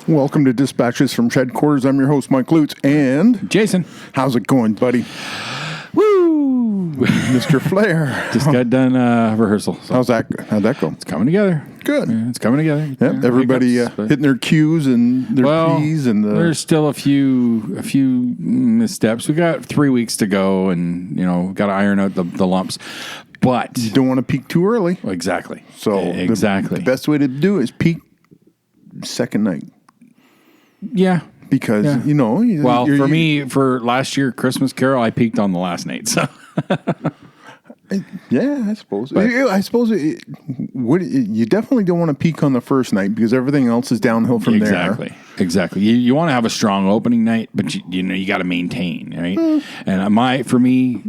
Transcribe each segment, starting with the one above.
Welcome to Dispatches from Shedquarters. I'm your host, Mike Lutz, and Jason. How's it going, buddy? Woo! Mr. Flair. Just got done rehearsal. So How'd that go? it's coming together. Good. Yeah, it's coming together. Yep. Everybody hitting their Q's and their P's and there's still a few missteps. We got 3 weeks to go, and got to iron out the lumps. But you don't want to peak too early. Exactly. So exactly. The best way to do it is peak second night. Yeah. Because, for me, for last year, Christmas Carol, I peaked on the last night. So, yeah, I suppose. You definitely don't want to peak on the first night because everything else is downhill from there. Exactly. You want to have a strong opening night, but you got to maintain, right? And for me,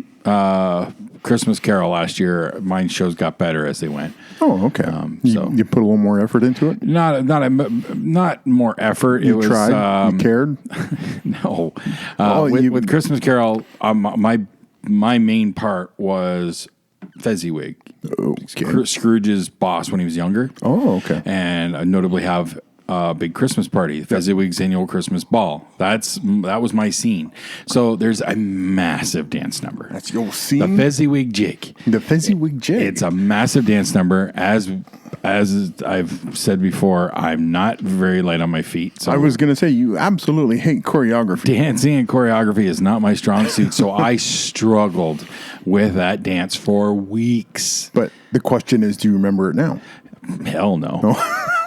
Christmas Carol last year, my shows got better as they went. Oh, okay. So you put a little more effort into it? Not more effort. You tried? You cared? No. With Christmas Carol, my main part was Fezziwig. Okay. Scrooge's boss when he was younger. Oh, okay. And I notably have a big Christmas party, Fezziwig's annual Christmas ball. That was my scene. So there's a massive dance number. That's your scene? The Fezziwig Jig. The Fezziwig Jig. It's a massive dance number. As I've said before, I'm not very light on my feet. So I was going to say, you absolutely hate choreography. Dancing and choreography is not my strong suit, so I struggled with that dance for weeks. But the question is, do you remember it now? Hell no.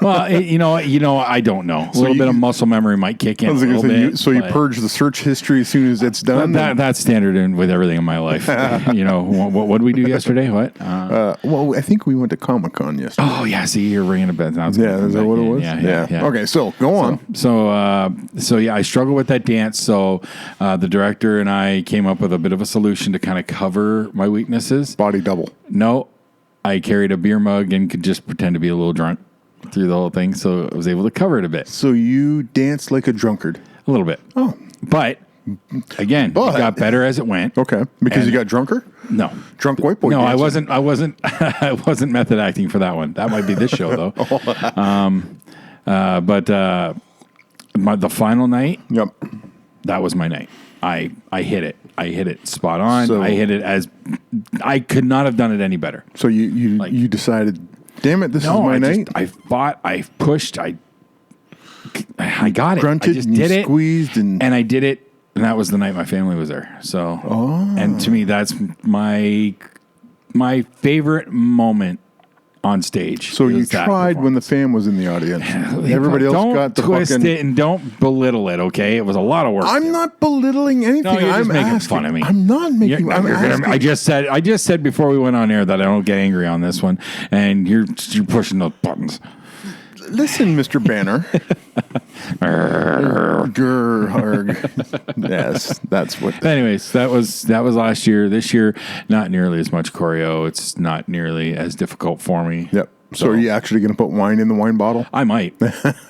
Well, I don't know. A little bit of muscle memory might kick in a little bit. You purge the search history as soon as it's done? That's standard with everything in my life. What did we do yesterday? What? Well, I think we went to Comic-Con yesterday. Oh, yeah. See, you're ringing a bell. Is that what it was? Yeah. Okay, so go on. So, I struggle with that dance. So the director and I came up with a bit of a solution to kind of cover my weaknesses. Body double. No, I carried a beer mug and could just pretend to be a little drunk through the whole thing, so I was able to cover it a bit. So you danced like a drunkard? A little bit. Oh. But, again, it got better as it went. Okay. Because you got drunker? No. Drunk white boy No, dancing. I wasn't method acting for that one. That might be this show, though. The final night, yep, that was my night. I hit it. I hit it spot on. So, I hit it as I could not have done it any better. So you decided, damn it, this is my night? I fought, I pushed, I got it. Grunted, I just did it. Squeezed and I did it, and that was the night my family was there. So, and to me, that's my favorite moment on stage. So you tried when the fam was in the audience. Everybody else got the twist it and don't belittle it, okay? It was a lot of work. I'm not belittling anything. No, you're just making asking. fun of me. I'm not making. I'm asking. I just said before we went on air that I don't get angry on this one, and you're pushing those buttons. Listen, Mr. Banner. Yes, that's what. Anyways, that was last year. This year, not nearly as much choreo. It's not nearly as difficult for me. Yep. So are you actually going to put wine in the wine bottle? I might.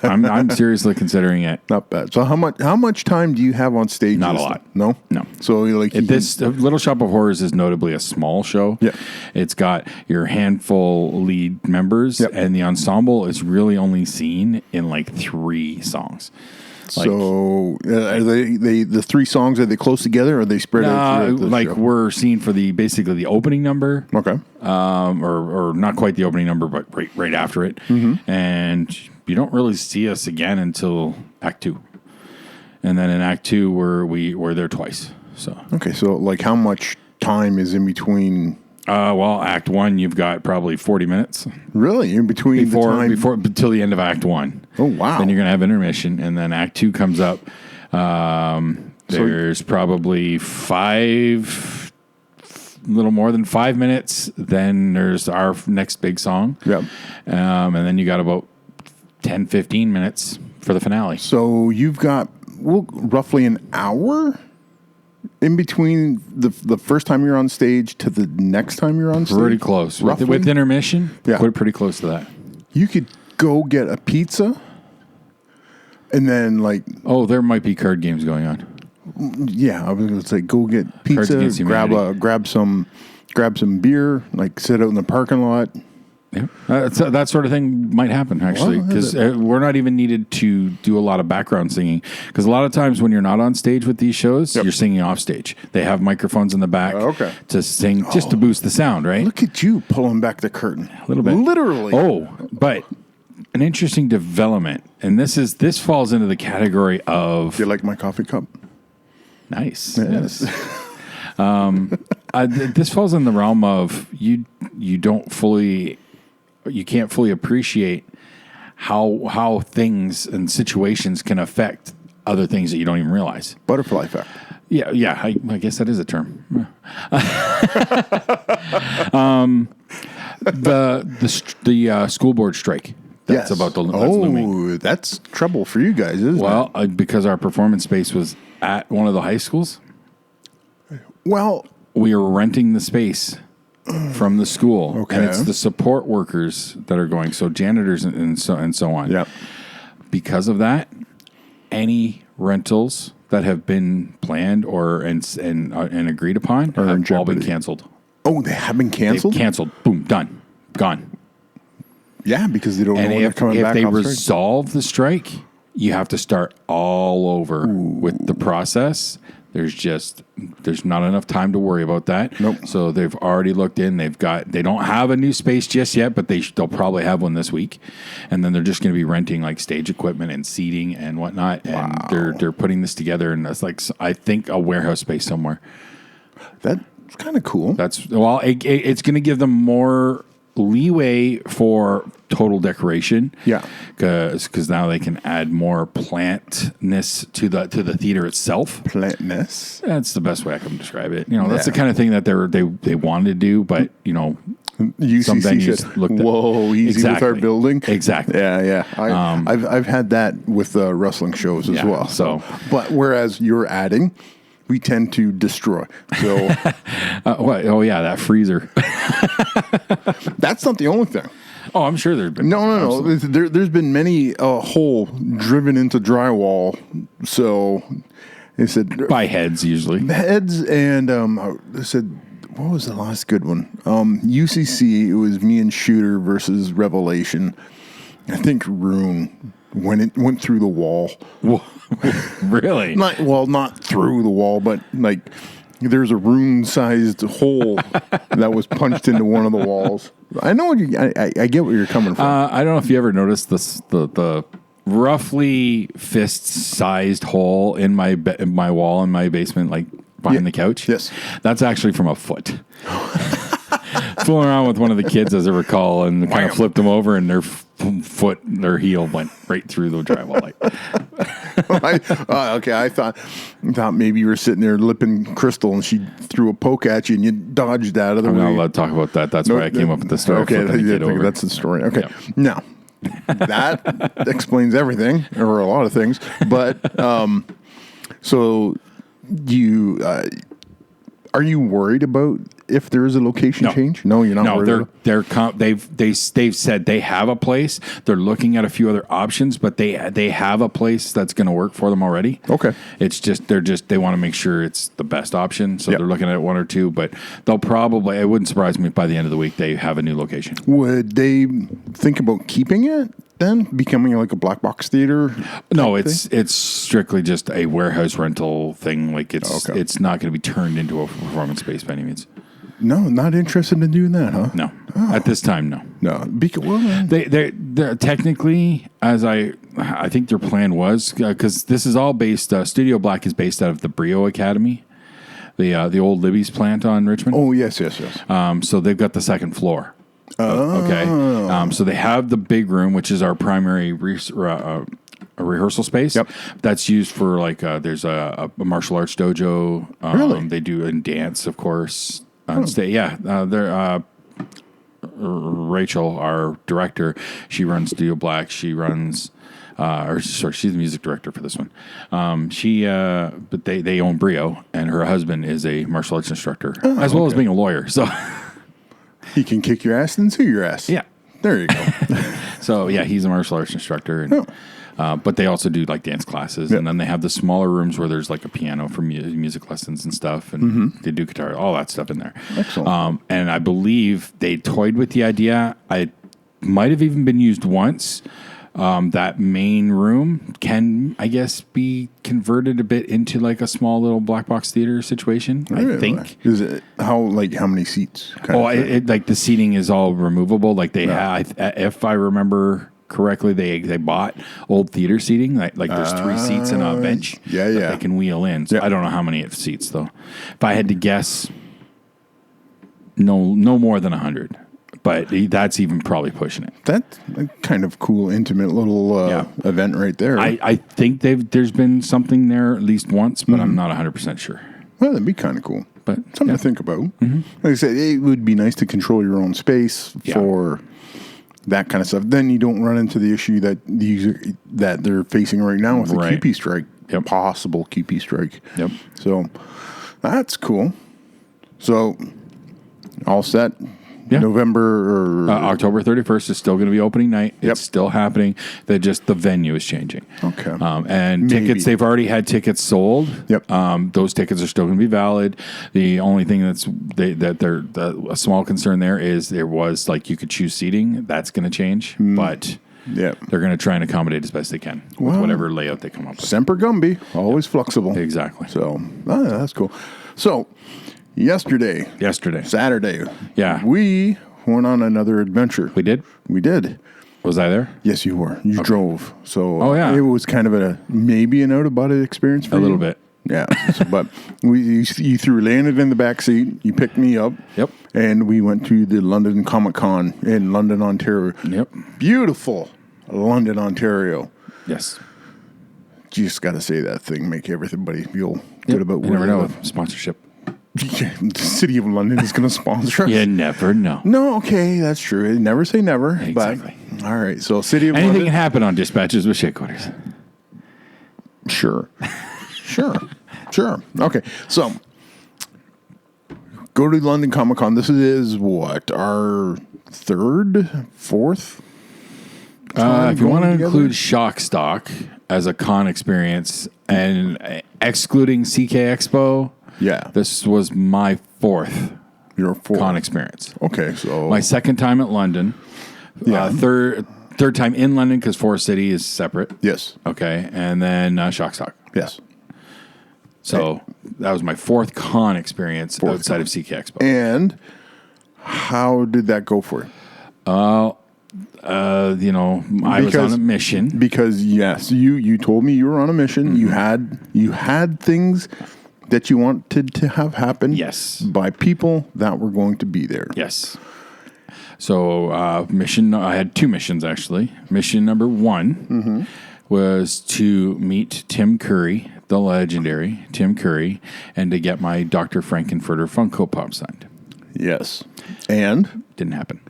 I'm seriously considering it. Not bad. So how much time do you have on stage? Not a lot. No. So this Little Shop of Horrors is notably a small show. Yeah. It's got your handful lead members, and the ensemble is really only seen in like 3 songs. So are they the 3 songs, are they close together or are they spread out throughout the show? We're seen for basically the opening number. Okay. Or not quite the opening number, but right after it. Mm-hmm. And you don't really see us again until Act 2. And then in Act 2 we're there twice. So okay, so how much time is in between? Act 1, you've got probably 40 minutes. Really? In between before until the end of Act 1. Oh, wow. Then you're going to have intermission, and then Act 2 comes up. There's probably little more than 5 minutes. Then there's our next big song. Yep. And then you got about 10, 15 minutes for the finale. So you've got roughly an hour in between the first time you're on stage to the next time you're on stage? Pretty close. With intermission, pretty close to that. You could go get a pizza and then there might be card games going on. Yeah, I was going to say go get pizza, grab some beer, sit out in the parking lot. Yeah. That sort of thing might happen, actually, because we're not even needed to do a lot of background singing. Because a lot of times when you're not on stage with these shows, you're singing off stage. They have microphones in the back to sing, just to boost the sound, right? Look at you pulling back the curtain. A little bit. Literally. Oh, but an interesting development, and this falls into the category of... Do you like my coffee cup? Nice. Yes. This falls in the realm of you can't fully appreciate how things and situations can affect other things that you don't even realize. Butterfly effect. Yeah. I guess that is a term. The school board strike. That's about the looming. That's trouble for you guys, isn't it? Well, because our performance space was at one of the high schools. Well, we are renting the space from the school, and it's the support workers that are going. So janitors and so on. Yep. Because of that, any rentals that have been planned and agreed upon have all been canceled. Oh, they have been canceled? They've canceled. Boom, done, gone. Yeah, because they don't know when they're coming back. If they resolve the strike, you have to start all over with the process. There's not enough time to worry about that. Nope. So they've already looked in. They don't have a new space just yet, but they'll probably have one this week. And then they're just going to be renting like stage equipment and seating and whatnot. And they're putting this together, and that's like, I think, a warehouse space somewhere. That's kind of cool. It's going to give them more leeway for total decoration. Yeah, because now they can add more plantness to the theater itself. Plantness. That's the best way I can describe it. That's the kind of thing that they wanted to do, but UCC some venues said, looked at, "Whoa, easy with our building." Exactly. Yeah. I've had that with wrestling shows as well. So, but whereas you're adding, we tend to destroy. So, that freezer. That's not the only thing. Oh, I'm sure there's been. No. There's been many hole driven into drywall. So they said by heads usually. Heads and they said, what was the last good one? UCC. It was me and Shooter versus Revelation. I think Rune went through the wall. Really? Not through the wall, but like there's a rune-sized hole that was punched into one of the walls. I know I get where you're coming from. I don't know if you ever noticed the roughly fist-sized hole in my wall in my basement, like behind the couch. Yes, that's actually from a foot. Fooling around with one of the kids, as I recall, and kind of flipped them over, and their heel went right through the drywall. I thought maybe you were sitting there lipping Crystal, and she threw a poke at you, and you dodged out of the way. I'm not allowed to talk about that. That's why I came up with the story. Okay, that's the story. Okay, now that explains everything, or a lot of things. But so you are you worried about if there is a location change? No, you're not. No, they've said they have a place. They're looking at a few other options, but they have a place that's going to work for them already. Okay. It's just they want to make sure it's the best option, so they're looking at one or two. But they'll probably. It wouldn't surprise me if by the end of the week they have a new location. Would they think about keeping it then, becoming like a black box theater? No, it's strictly just a warehouse rental thing. Like it's not going to be turned into a performance space by any means. No, not interested in doing that, huh? No, at this time, no. No, they're technically, as I think their plan was, because this is all based. Studio Black is based out of the Brio Academy, the old Libby's plant on Richmond. Oh yes. So they've got the second floor. Okay. So they have the big room, which is our primary a rehearsal space. Yep. That's used for there's a martial arts dojo. Really? They do and dance, of course. They're Rachel, our director. She runs Studio Black. She runs. She's the music director for this one. But they own Brio, and her husband is a martial arts instructor, as well as being a lawyer. So he can kick your ass and sue your ass. Yeah, there you go. So yeah, he's a martial arts instructor, and but they also do like dance classes, and then they have the smaller rooms where there's like a piano for music lessons and stuff, and they do guitar, all that stuff in there. Excellent. And I believe they toyed with the idea. I might have even been used once. That main room can, I guess, be converted a bit into like a small little black box theater situation. Really? I think. Is it how many seats? Like the seating is all removable. Like they have, if I remember correctly, they bought old theater seating. Like there's 3 seats and a bench. Yeah. That they can wheel in. So I don't know how many seats though. If I had to guess, no more than 100. But that's even probably pushing it. That's a kind of cool, intimate little event right there. I think there's been something there at least once, but I'm not 100% sure. Well, that'd be kind of cool. But something to think about. Like I said, it would be nice to control your own space for that kind of stuff. Then you don't run into the issue that they're facing right now with the QP strike. Yep. Possible QP strike. Yep. So that's cool. So all set. Yeah. November or October 31st is still going to be opening night. It's still happening. The venue is changing. Okay. And tickets, they've already had tickets sold. Yep. Those tickets are still going to be valid. The only thing a small concern there is there was like you could choose seating. That's going to change, but they're going to try and accommodate as best they can with whatever layout they come up with. Semper Gumby, always flexible. Exactly. So that's cool. So yesterday, Saturday, we went on another adventure. We did. Was I there? Yes, you were. You drove. So yeah. It was kind of maybe an out of body experience for you. A little bit. Yeah. But you landed in the back seat. You picked me up. Yep. And we went to the London Comic Con in London, Ontario. Yep. Beautiful London, Ontario. Yes. You just got to say that thing, make everybody feel good about where you never they know. live. Sponsorship. The City of London is going to sponsor us. You never know. No, okay, that's true. Never say never. Exactly. But, all right, so City of Anything London. can happen on Dispatches with Shedquarters. Sure. Okay, so go to London Comic Con. This is what, our fourth? If you want to include Shock Stock as a con experience and excluding CK Expo, this was my fourth con experience. Okay, so my second time at London. Third time in London because Forest City is separate. Yes. Okay, and then Shock Stock. Yes. So that was my fourth con experience outside of CK Expo. And how did that go for you? I was on a mission. Because yes, you told me you were on a mission. Mm-hmm. You had things that you wanted to have happen. Yes. By people that were going to be there. Yes. So I had 2 missions actually. Mission number 1 was to meet Tim Curry, the legendary Tim Curry, and to get my Dr. Frankenfurter Funko Pop signed. Yes. And? Didn't happen.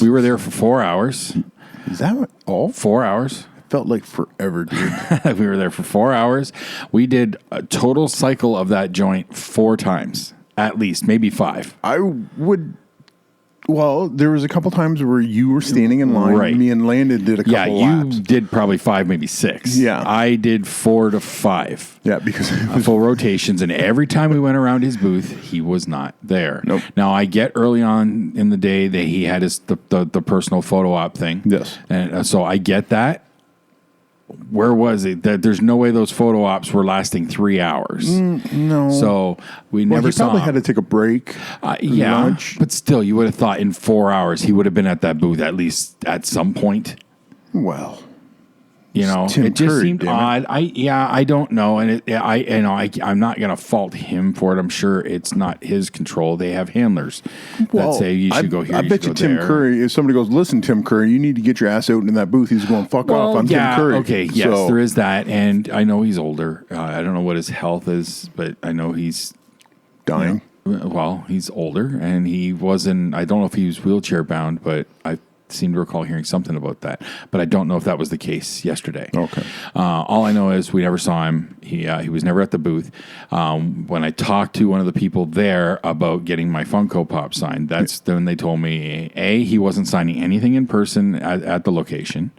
We were there for 4 hours. Is that all? 4 hours. Felt like forever, dude. We were there for 4 hours. We did a total cycle of that joint 4 times, at least, maybe 5. Well, there was a couple times where you were standing in line. Right. Me and Landon did a couple laps. You did probably 5, maybe 6. Yeah. I did 4 to 5. Yeah, because full rotations, and every time we went around his booth, he was not there. Nope. Now I get early on in the day that he had the personal photo op thing. Yes. And so I get that. Where was it? There's no way those photo ops were lasting 3 hours. No. So we never saw him. He probably had to take a break. Lunch. But still, you would have thought in 4 hours he would have been at that booth at least at some point. Well, it just seemed odd. I don't know, and I'm not going to fault him for it. I'm sure it's not his control. They have handlers that say you should go here. I bet you Tim there. Curry. If somebody goes, listen, Tim Curry, you need to get your ass out in that booth. He's going, fuck off. I'm Tim Curry. Okay, yes, there is that, and I know he's older. I don't know what his health is, but I know he's dying. Well, he's older, and he wasn't. I don't know if he was wheelchair bound, but I seem to recall hearing something about that, but I don't know if that was the case yesterday. Okay. All I know is we never saw him. He was never at the booth. When I talked to one of the people there about getting my Funko Pop signed, that's when they told me, he wasn't signing anything in person at the location.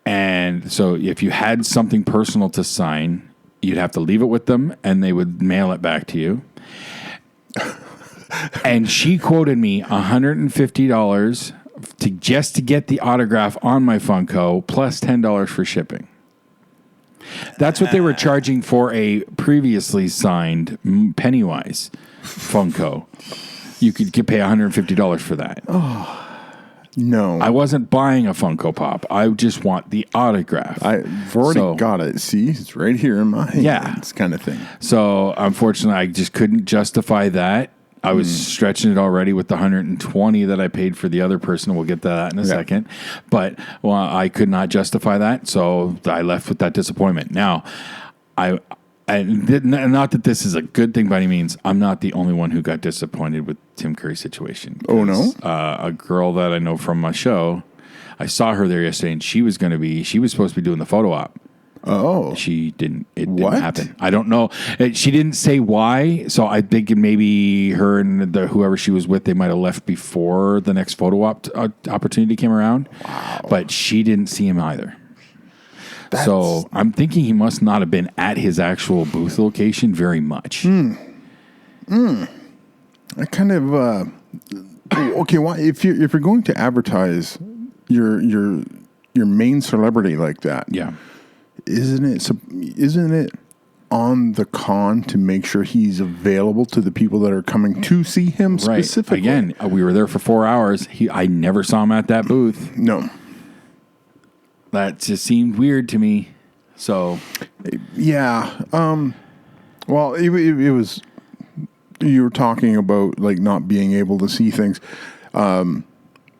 And so if you had something personal to sign, you'd have to leave it with them, and they would mail it back to you. And she quoted me $150 to get the autograph on my Funko plus $10 for shipping. That's what they were charging for a previously signed Pennywise Funko. You could pay $150 for that. No. I wasn't buying a Funko Pop. I just want the autograph. I've already got it. See, it's right here in my hands. Yeah. Kind of thing. So, unfortunately, I just couldn't justify that. I was stretching it already with the $120 that I paid for the other person. We'll get to that in a second. But I could not justify that, so I left with that disappointment. Now, not that this is a good thing by any means. I'm not the only one who got disappointed with Tim Curry's situation. Oh, no? A girl that I know from my show, I saw her there yesterday, and she was supposed to be doing the photo op. Oh. She didn't. It didn't happen. I don't know. She didn't say why. So I think maybe her and whoever she was with, they might have left before the next photo opportunity came around. Wow. But she didn't see him either. So I'm thinking he must not have been at his actual booth location very much. I kind of okay. Why if you're going to advertise your main celebrity like that? Yeah. Isn't it on the con to make sure he's available to the people that are coming to see him specifically? Again, we were there for 4 hours. I never saw him at that booth. No. That just seemed weird to me. So, yeah. Well, it was. You were talking about like not being able to see things. Kind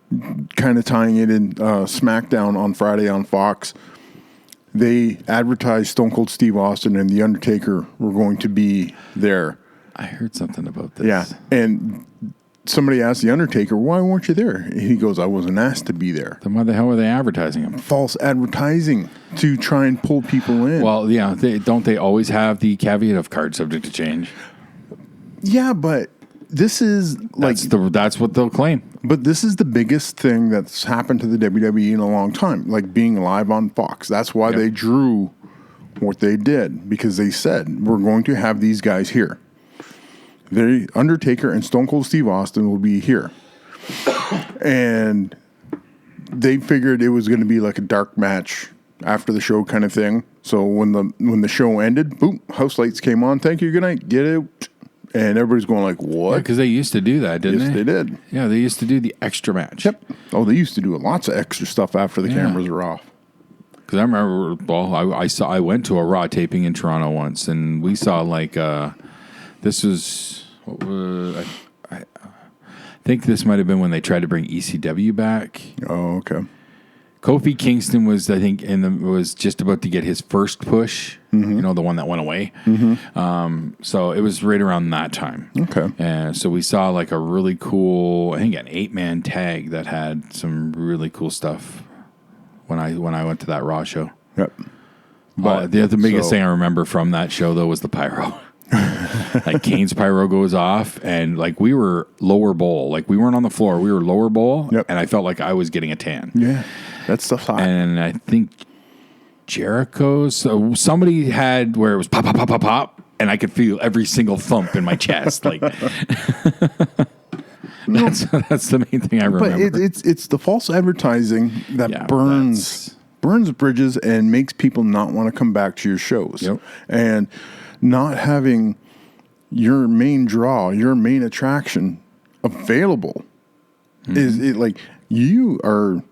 of tying it in SmackDown on Friday on Fox. They advertised Stone Cold Steve Austin and The Undertaker were going to be there. I heard something about this. Yeah. And somebody asked The Undertaker, why weren't you there? And he goes, I wasn't asked to be there. Then why the hell were they advertising him? False advertising to try and pull people in. Well, yeah. Don't they always have the caveat of card subject to change? Yeah, but this is like... That's what they'll claim. But this is the biggest thing that's happened to the WWE in a long time, like being live on Fox. That's why they drew what they did, because they said, we're going to have these guys here. The Undertaker and Stone Cold Steve Austin will be here. And they figured it was going to be like a dark match after the show kind of thing. So when the show ended, boom, house lights came on. Thank you, good night, get out. And everybody's going like, what? Because they used to do that, didn't they? Yes, they did. Yeah, they used to do the extra match. Yep. Oh, they used to do lots of extra stuff after the cameras were off. Because I remember, I went to a Raw taping in Toronto once, and we saw like this was I think this might have been when they tried to bring ECW back. Oh, okay. Kofi Kingston was, I think, was just about to get his first push. Mm-hmm. You know, the one that went away. Mm-hmm. So it was right around that time. Okay. And so we saw like a really cool, I think, an 8-man tag that had some really cool stuff when I went to that Raw show. Yep. But the biggest thing I remember from that show though was the pyro. Like Kane's pyro goes off, and like we were lower bowl, like we weren't on the floor, we were lower bowl, and I felt like I was getting a tan. Yeah, that stuff's hot. And I think Jericho's, so somebody had where it was pop, pop, pop, pop, pop, and I could feel every single thump in my chest. Like that's the main thing I remember. But it's the false advertising that burns bridges and makes people not want to come back to your shows. Yep. And not having your main draw, your main attraction available is it like you are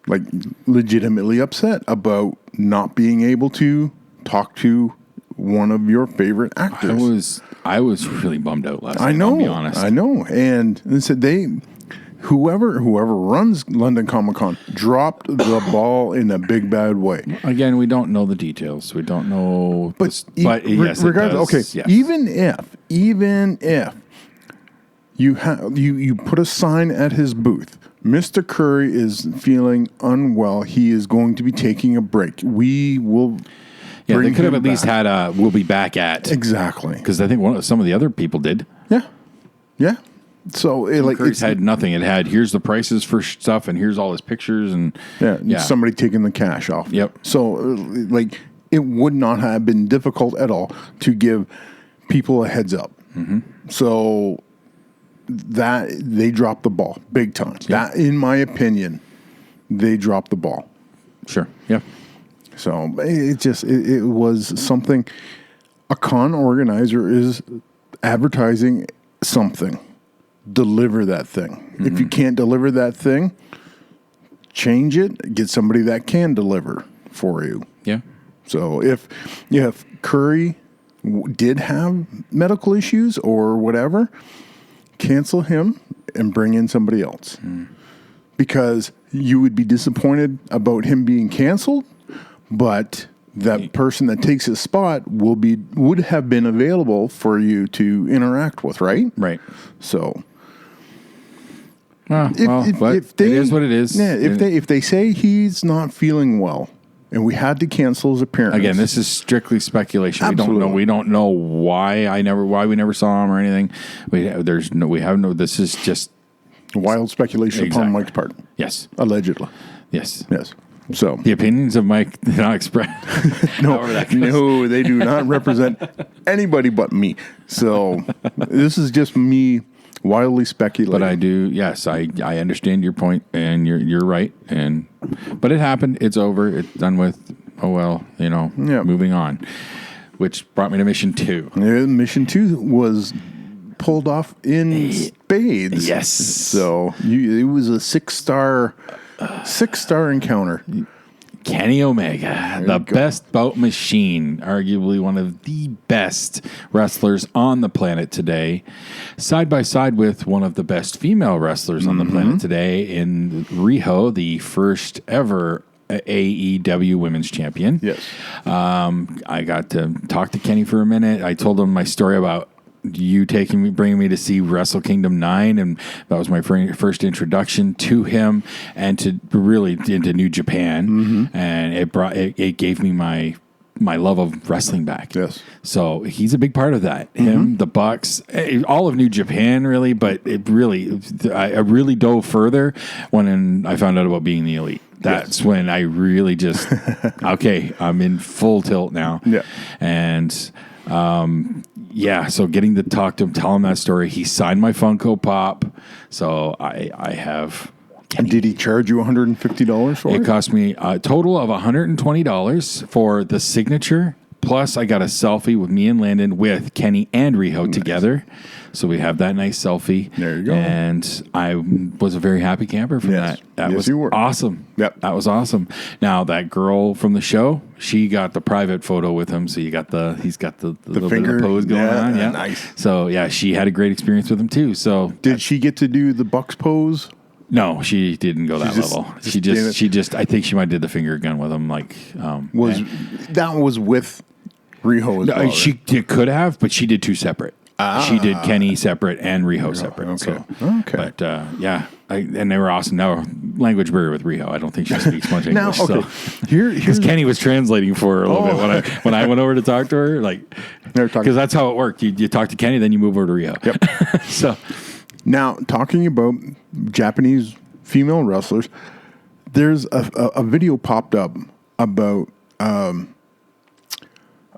like legitimately upset about not being able to talk to one of your favorite actors. I was really bummed out last night. I know. I'll be honest. I know. And they said whoever runs London Comic Con dropped the ball in a big bad way. Again, we don't know the details. We don't know. But yes, regardless, it does. okay. Yes. Even if you put a sign at his booth, Mr. Curry is feeling unwell. He is going to be taking a break. We will. Yeah, they could have at least had a "we'll be back at" exactly, because I think some of the other people did. Yeah. So Curry's had nothing. It had here's the prices for stuff, and here's all his pictures, and somebody taking the cash off. Yep. So it would not have been difficult at all to give people a heads up. Mm-hmm. So that they dropped the ball big time. Yeah. That, in my opinion, they dropped the ball. Sure. Yeah. So it was something. A con organizer is advertising something. Deliver that thing. If you can't deliver that thing, change it. Get somebody that can deliver for you. Yeah. So if Curry did have medical issues or whatever, cancel him and bring in somebody else. Because you would be disappointed about him being canceled, but that person that takes his spot would have been available for you to interact with, right? Right. So if it is what it is. Yeah, if they say he's not feeling well and we had to cancel his appearance. Again, this is strictly speculation. Absolutely. We don't know why we never saw him or anything. This is just wild speculation upon Mike's part. Yes. Allegedly. Yes. Yes. So the opinions of Mike do not express. no, they do not represent anybody but me. So this is just me wildly speculating. But I do, yes, I understand your point, and you're right. But it happened. It's over. It's done with. Oh well, moving on. Which brought me to mission 2. Yeah, mission 2 was pulled off in spades. Yes. So it was a 6-star encounter. Kenny Omega, the best bout machine, arguably one of the best wrestlers on the planet today, side by side with one of the best female wrestlers on the planet today in Riho, the first ever AEW Women's Champion. Yes. I got to talk to Kenny for a minute. I told him my story about you bringing me to see Wrestle Kingdom 9, and that was my first introduction to him and to really into New Japan, and it gave me my love of wrestling back. Yes. So he's a big part of that. Him, the Bucks, all of New Japan, really. But I really dove further when I found out about being the Elite. That's when I really just okay, I'm in full tilt now. Yeah, and. So getting to talk to him, tell him that story. He signed my Funko Pop, so I have. And did he charge you $150 for it? It cost me a total of $120 for the signature. Plus, I got a selfie with me and Landon with Kenny and Riho together. So we have that nice selfie. There you go. And I was a very happy camper from that. That was awesome. Yep. That was awesome. Now, that girl from the show, she got the private photo with him. So he's got the little finger bit of pose going on. Yeah. Nice. So, yeah, she had a great experience with him, too. So did she get to do the Bucks pose? No, she didn't go that level. She just, I think she might have did the finger gun with him. That was with Riho as well? She could have, but she did 2 separate. She did Kenny separate and Riho separate. Okay. But and they were awesome. Now, language barrier with Riho. I don't think she speaks much English. Because Kenny was translating for her a little bit when I went over to talk to her. Because that's how it worked. You talk to Kenny, then you move over to Riho. Yep. So now, talking about Japanese female wrestlers, there's a video popped up about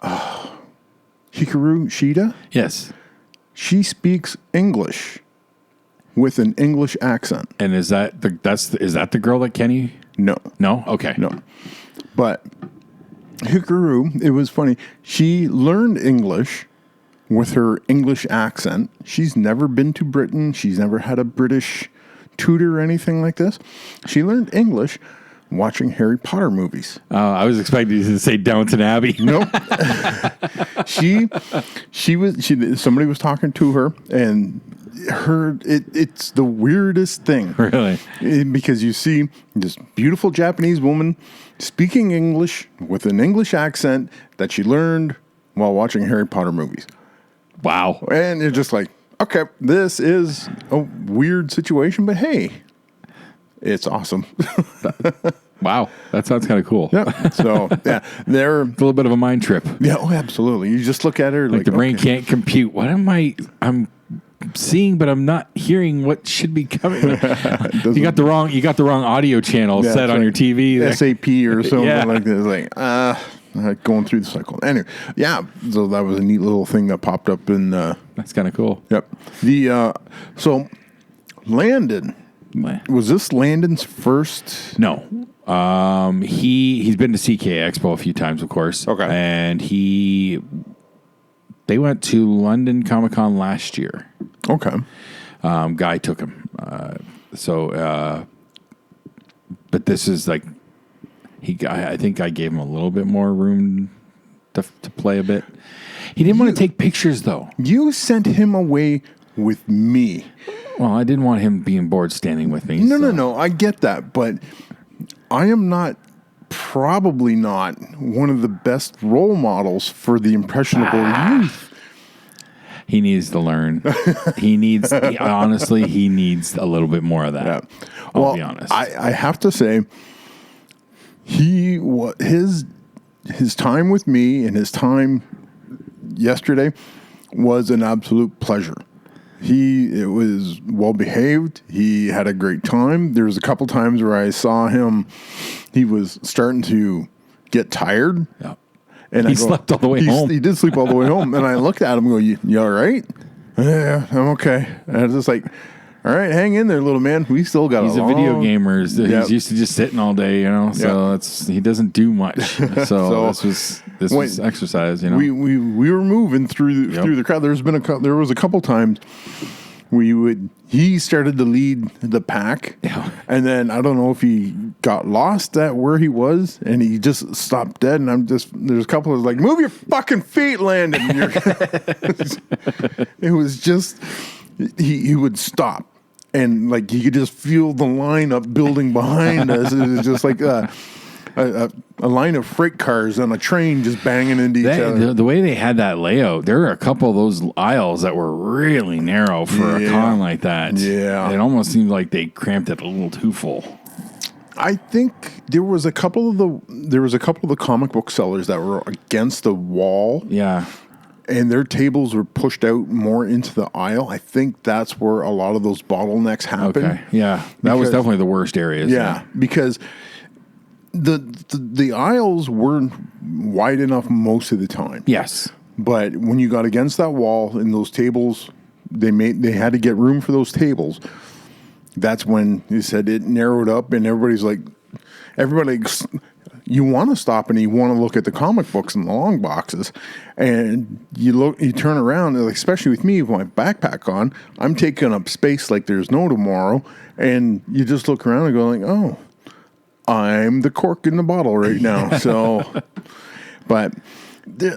Hikaru Shida. Yes. She speaks English with an English accent. And is that the girl that Kenny? No. No? Okay. No. But Hikaru, it was funny. She learned English with her English accent. She's never been to Britain. She's never had a British tutor or anything like this. She learned English watching Harry Potter movies. I was expecting you to say Downton Abbey. Nope. Somebody was talking to her, and it's the weirdest thing. Really? Because you see this beautiful Japanese woman speaking English with an English accent that she learned while watching Harry Potter movies. Wow. And you're just like, okay, this is a weird situation, but hey, it's awesome. Wow, that sounds kind of cool. Yeah. So they're a little bit of a mind trip. Yeah. Oh, absolutely. You just look at her like the brain can't compute. What am I'm seeing, but I'm not hearing what should be coming. You got the wrong audio channel set on your TV. SAP or something like this. Like, going through the cycle. Anyway, yeah. So that was a neat little thing that popped up in. That's kind of cool. Yep. So Landon, was this Landon's first? No. He's been to CK Expo a few times, of course. Okay. And they went to London Comic-Con last year. Okay. Guy took him. But this is like, I think I gave him a little bit more room to play a bit. He didn't want to take pictures, though. You sent him away with me. Well, I didn't want him being bored standing with me. No. I get that, but I am probably not one of the best role models for the impressionable youth. He needs to learn. Honestly, he needs a little bit more of that. Yeah. I'll be honest. I have to say, his time with me and his time yesterday was an absolute pleasure. It was well behaved. He had a great time. There was a couple times where I saw him. He was starting to get tired. Yeah. And he slept all the way home. He did sleep all the way home. And I looked at him and go, you all right? Yeah, I'm okay. And I was just like, all right, hang in there, little man. We still got He's a video gamer. He's used to just sitting all day, so he doesn't do much. So this was exercise, We were moving through the crowd. There was a couple times he started to lead the pack, and then I don't know if he got lost at where he was, and he just stopped dead. And there's a couple of like, move your fucking feet, Landon. It was just he would stop. And like you could just feel the lineup building behind us. It was just like a line of freight cars on a train just banging into each other. The way they had that layout, there were a couple of those aisles that were really narrow for a con like that. Yeah, it almost seemed like they cramped it a little too full. I think there was a couple of the comic book sellers that were against the wall. Yeah. And their tables were pushed out more into the aisle. I think that's where a lot of those bottlenecks happen. Okay, yeah, that was definitely the worst areas. Yeah, because the aisles weren't wide enough most of the time. Yes, but when you got against that wall and those tables, they had to get room for those tables. That's when you said it narrowed up, and everybody. You want to stop and you want to look at the comic books and the long boxes, and you turn around, especially with me with my backpack on, I'm taking up space like there's no tomorrow, and you just look around and go like, oh, I'm the cork in the bottle right now. So, but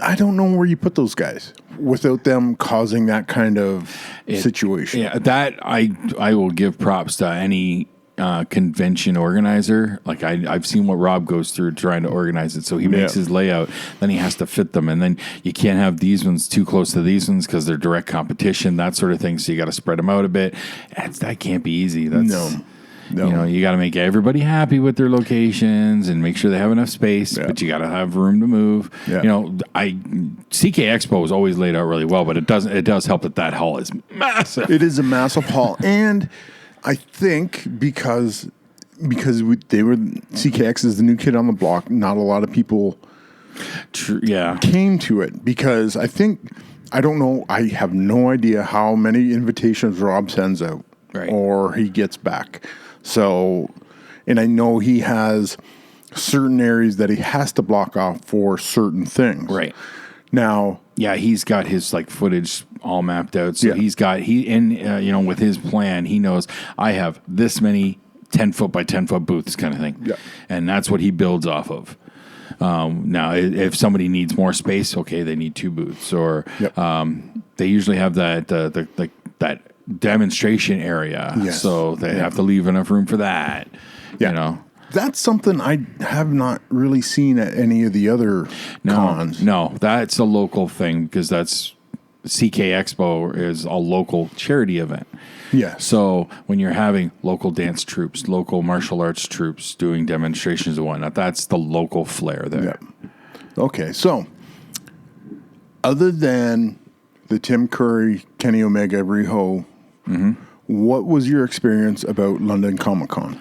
I don't know where you put those guys without them causing that kind of situation. Yeah, that I will give props to any convention organizer. Like I've seen what Rob goes through trying to organize it. So he makes his layout, then he has to fit them, and then you can't have these ones too close to these ones because they're direct competition, that sort of thing. So you got to spread them out a bit. That can't be easy. No. You got to make everybody happy with their locations and make sure they have enough space, but you got to have room to move. Yeah. CK Expo is always laid out really well, but it does help that hall is massive. It is a massive hall, and I think because they were CKX is the new kid on the block, not a lot of people came to it because I don't know, I have no idea how many invitations Rob sends out or he gets back. So, and I know he has certain areas that he has to block off for certain things. Right. Now, he's got his footage all mapped out. So with his plan, he knows I have this many 10-foot by 10-foot booths kind of thing. Yeah. And that's what he builds off of. Now, if somebody needs more space, okay, they need 2 booths, or they usually have that demonstration area. Yes. So they have to leave enough room for that. Yeah. That's something I have not really seen at any of the other cons. No, that's a local thing because that's CK Expo is a local charity event. Yeah. So when you're having local dance troops, local martial arts troops doing demonstrations and whatnot, that's the local flair there. Yeah. Okay, so other than the Tim Curry, Kenny Omega, Riho, what was your experience about London Comic Con?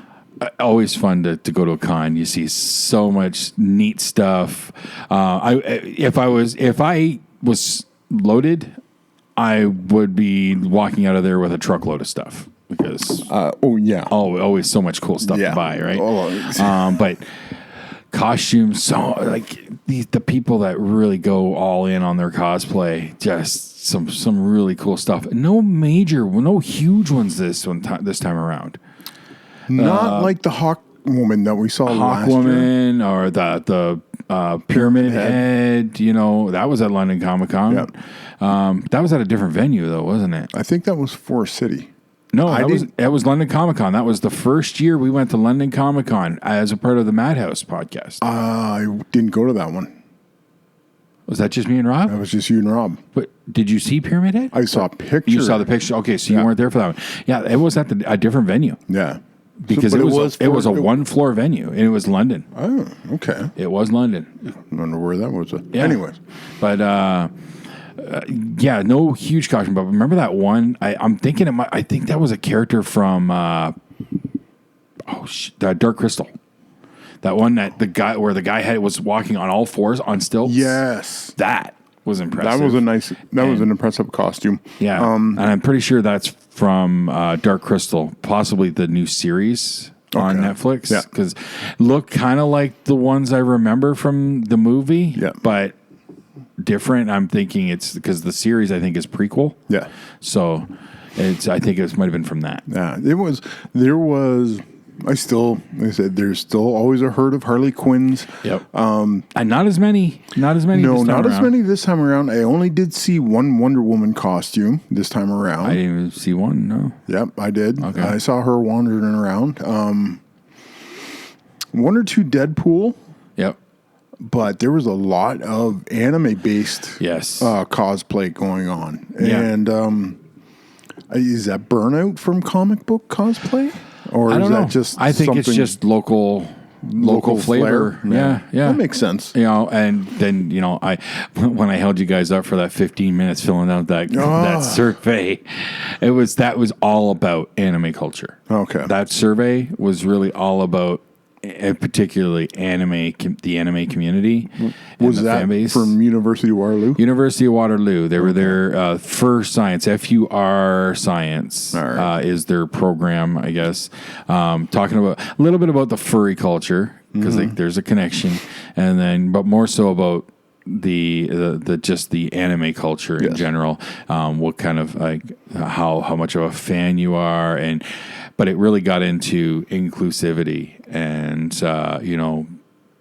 always fun to go to a con. You see so much neat stuff. If I was loaded, I would be walking out of there with a truckload of stuff because always so much cool stuff to buy, right? But costumes, so like the people that really go all in on their cosplay, just some really cool stuff. No huge ones this time around. Not like the Hawk Woman that we saw last year. Hawk Woman or the Pyramid Head. You know, that was at London Comic Con. Yep. That was at a different venue though, wasn't it? I think that was Forest City. No, that was London Comic Con. That was the first year we went to London Comic Con as a part of the Madhouse podcast. I didn't go to that one. Was that just me and Rob? That was just you and Rob. But did you see Pyramid Head? I saw a picture. You saw the picture. Okay, so you weren't there for that one. Yeah, it was at a different venue. Yeah. Because it was a one-floor venue, and it was London. Oh, okay. It was London. I don't know where that was. Yeah. Anyways. But, no huge costume. But remember that one? I'm thinking I think that was a character from Dark Crystal. That one that the guy was walking on all fours on stilts. Yes. That was impressive. That was an impressive costume. Yeah. And I'm pretty sure that's from Dark Crystal, possibly the new series on Netflix. Yeah. Because look kind of like the ones I remember from the movie, but different. I'm thinking it's because the series I think is prequel. Yeah. So I think it might have been from that. Yeah. Like I said, there's still always a herd of Harley Quinns. Yep. And not as many. Not as many. No, this time not around. as many this time around. I only did see one Wonder Woman costume this time around. I didn't even see one. No. Yep, I did. Okay. I saw her wandering around. One or two Deadpool. Yep. But there was a lot of anime-based cosplay going on. Yeah. And is that Burnout from comic book cosplay? Or I don't know. I think it's just local flavor. Yeah. That makes sense. You know, and then, you know, when I held you guys up for that 15 minutes filling out that survey, that was all about anime culture. Okay. That survey was really all about particularly the anime community. Was that from University of Waterloo? University of Waterloo. They were there for science. FUR Science is their program, I guess. Talking about a little bit about the furry culture because there's a connection, and then but more so about the just the anime culture in general. What kind of how much of a fan you are but it really got into inclusivity and, you know,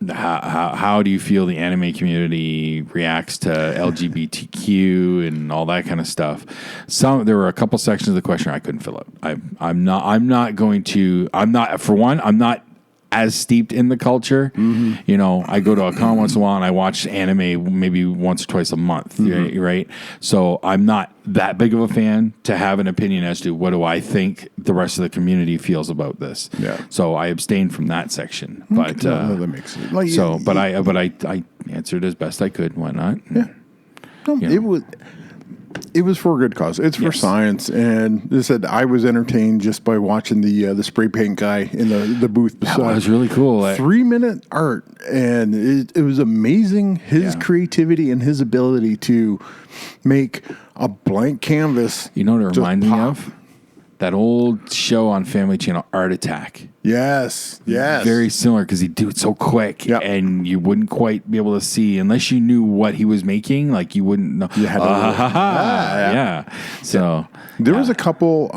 how do you feel the anime community reacts to LGBTQ and all that kind of stuff. There were a couple sections of the question I couldn't fill out. I'm not as steeped in the culture. You know, I go to a con once in a while and I watch anime maybe once or twice a month, right? So I'm not that big of a fan to have an opinion as to what do I think the rest of the community feels about this. Yeah. So I abstained from that section. But that makes sense. I answered as best I could. Why not? Yeah. No, it was for a good cause. It's for science, and they said I was entertained just by watching the spray paint guy in the booth beside. That was really cool. 3-minute art, and it was amazing. His creativity and his ability to make a blank canvas. You know what it reminded me of? That old show on Family Channel, Art Attack. Yes. Very similar because he'd do it so quick and you wouldn't quite be able to see unless you knew what he was making. Like you wouldn't know. You had to So there was a couple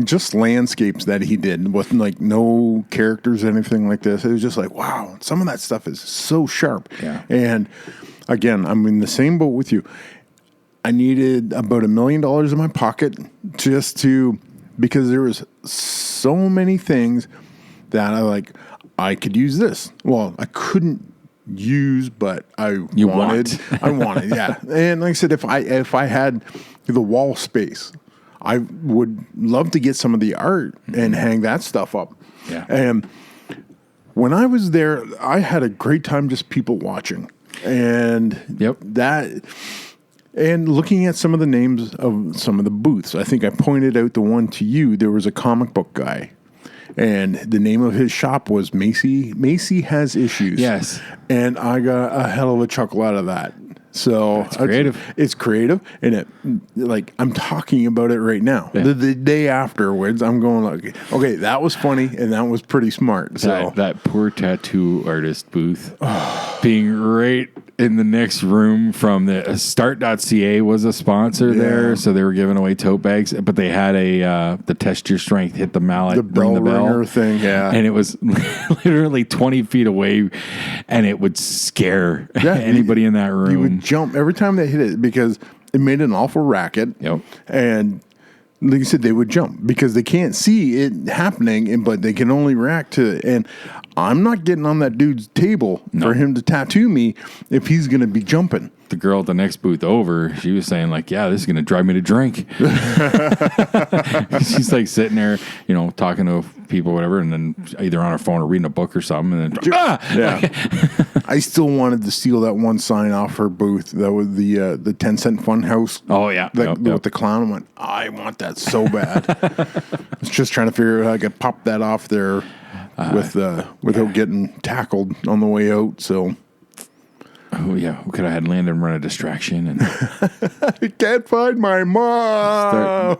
just landscapes that he did with like no characters or anything like this. It was just like, wow, some of that stuff is so sharp. Yeah. And again, I'm in the same boat with you. I needed about $1 million in my pocket because there was so many things that I could use this. Well, I couldn't use, but I wanted, yeah. And like I said, if I had the wall space, I would love to get some of the art and hang that stuff up. Yeah. And when I was there, I had a great time just people watching. And and looking at some of the names of some of the booths, I think I pointed out the one to you. There was a comic book guy, and the name of his shop was Macy. Macy Has Issues. Yes. And I got a hell of a chuckle out of that. So it's creative. It's creative, and it like I'm talking about it right now. Yeah. The day afterwards, I'm going like, okay, that was funny and that was pretty smart. So that poor tattoo artist booth being right in the next room from the Start.ca was a sponsor there, so they were giving away tote bags, but they had the test your strength, hit the mallet, ring the bell ringer thing, and it was literally 20 feet away, and it would scare anybody in that room. You would jump every time they hit it because it made an awful racket. Yep. And like you said, they would jump because they can't see it happening, but they can only react to it. And I'm not getting on that dude's table for him to tattoo me if he's going to be jumping. The girl at the next booth over, she was saying like, yeah, this is going to drive me to drink. She's like sitting there, talking to people, whatever, and then either on her phone or reading a book or something. And then, I still wanted to steal that one sign off her booth. That was the 10 cent fun house. Oh, yeah. With the clown. I went, I want that so bad. I was just trying to figure out how I could pop that off there without getting tackled on the way out. So. Oh, yeah. Who could have had Landon run a distraction? And I can't find my mom.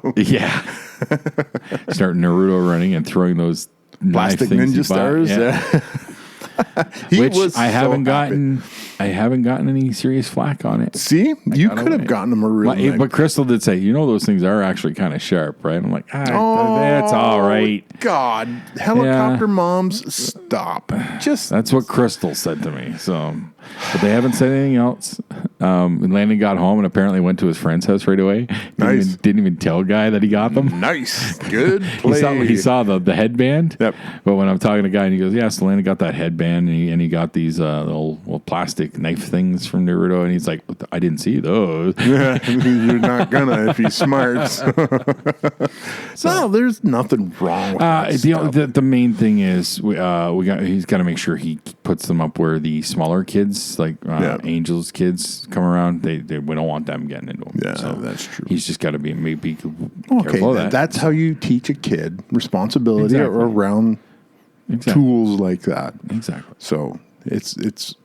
Start Naruto running and throwing those plastic ninja stars. Yeah. I haven't gotten any serious flack on it. See, you could have gotten them a real. But Crystal did say, those things are actually kind of sharp, right? I'm like, that's all right. God, helicopter moms, stop. That's what Crystal said to me. So, but they haven't said anything else. Landon got home and apparently went to his friend's house right away. Didn't even tell a guy that he got them. Nice, good play. He saw the headband. Yep. But when I'm talking to a guy and he goes, yeah, so Landon got that headband and he got these little plastic knife things from Naruto, and he's like, I didn't see those. You're not gonna if he's smart. So there's nothing wrong with that. The main thing is he's got to make sure he puts them up where the smaller kids, like Angel's kids, come around. We don't want them getting into them. Yeah, so that's true. He's just got to be careful of that. That's how you teach a kid responsibility around tools like that. Exactly. So it's.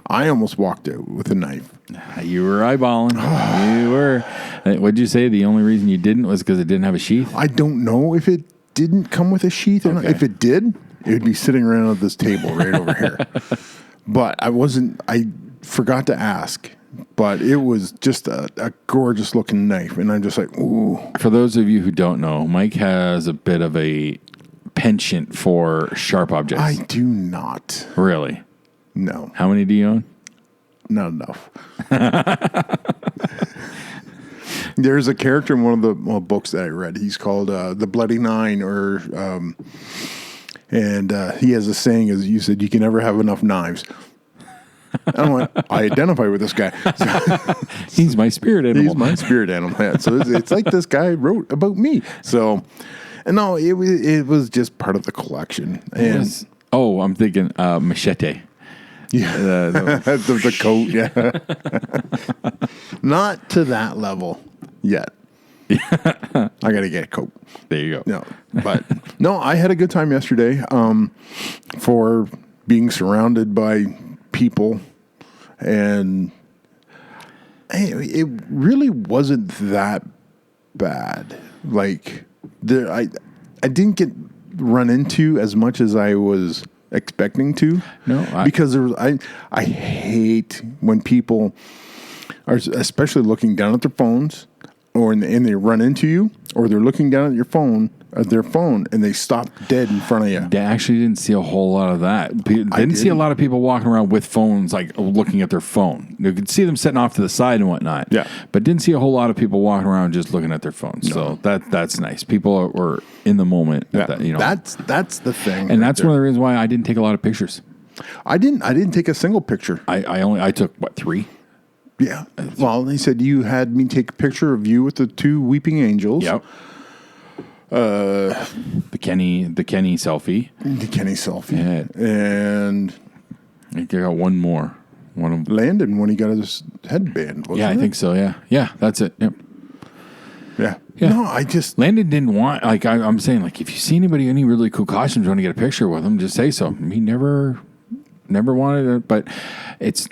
I almost walked out with a knife. You were eyeballing. You were. What'd you say? The only reason you didn't was because it didn't have a sheath? I don't know if it didn't come with a sheath or not. If it did, it would be sitting around at this table right over here. But I forgot to ask. But it was just a gorgeous looking knife. And I'm just like, ooh. For those of you who don't know, Mike has a bit of a penchant for sharp objects. I do not. Really? No. How many do you own? Not enough. There's a character in one of the books that I read. He's called the Bloody Nine, and he has a saying, as you said, you can never have enough knives. I identify with this guy. He's my spirit animal. He's my spirit animal. Yeah. So it's like this guy wrote about me. So, and no, it was just part of the collection. And I'm thinking machete. Yeah, the coat. Yeah, not to that level yet. I got to get a coat. There you go. No, but no, I had a good time yesterday. For being surrounded by people, and it really wasn't that bad. Like I didn't get run into as much as I was expecting to. No, because I hate when people are especially looking down at their phones, and they run into you, or they're looking down at their phone, and they stop dead in front of you. I actually didn't see a whole lot of that. Didn't see a lot of people walking around with phones, like looking at their phone. You could see them sitting off to the side and whatnot. Yeah, but didn't see a whole lot of people walking around just looking at their phones. No. So that's nice. People were in the moment. Yeah, that's the thing, and that's one of the reasons why I didn't take a lot of pictures. I didn't take a single picture. I took 3. Yeah. Well, they said you had me take a picture of you with the 2 weeping angels. Yep. The Kenny selfie. The Kenny selfie. Yeah. And I got one more. One of Landon when he got his headband. I think so. Yeah. Yeah. That's it. Yep. Yeah. Yeah. No, I just Landon didn't want, like, I'm saying, like, if you see anybody, any really cool costumes, want to get a picture with them, just say so. He never wanted it, but it's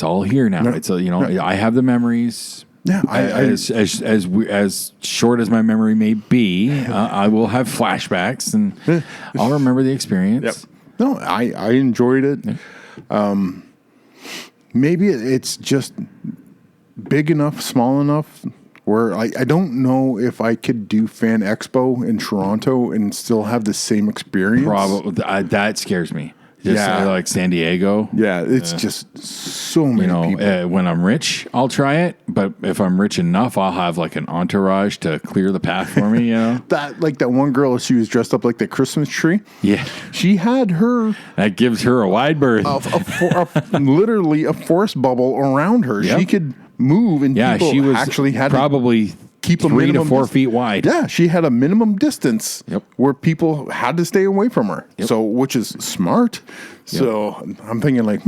all here now. No. It's I have the memories. Yeah, as short as my memory may be, I will have flashbacks and I'll remember the experience. Yep. No, I enjoyed it. Yeah. Maybe it's just big enough, small enough where I don't know if I could do Fan Expo in Toronto and still have the same experience. Probably that scares me. Just like San Diego. Yeah, it's just so many people. When I'm rich, I'll try it. But if I'm rich enough, I'll have like an entourage to clear the path for me. That one girl, she was dressed up like the Christmas tree. Yeah, she had her. That gives her a wide berth. Literally a force bubble around her. Yep. She could move, and people she was actually had probably keep 3 to 4 feet wide. Yeah, she had a minimum distance where people had to stay away from her. Yep. So, which is smart. So I'm thinking like,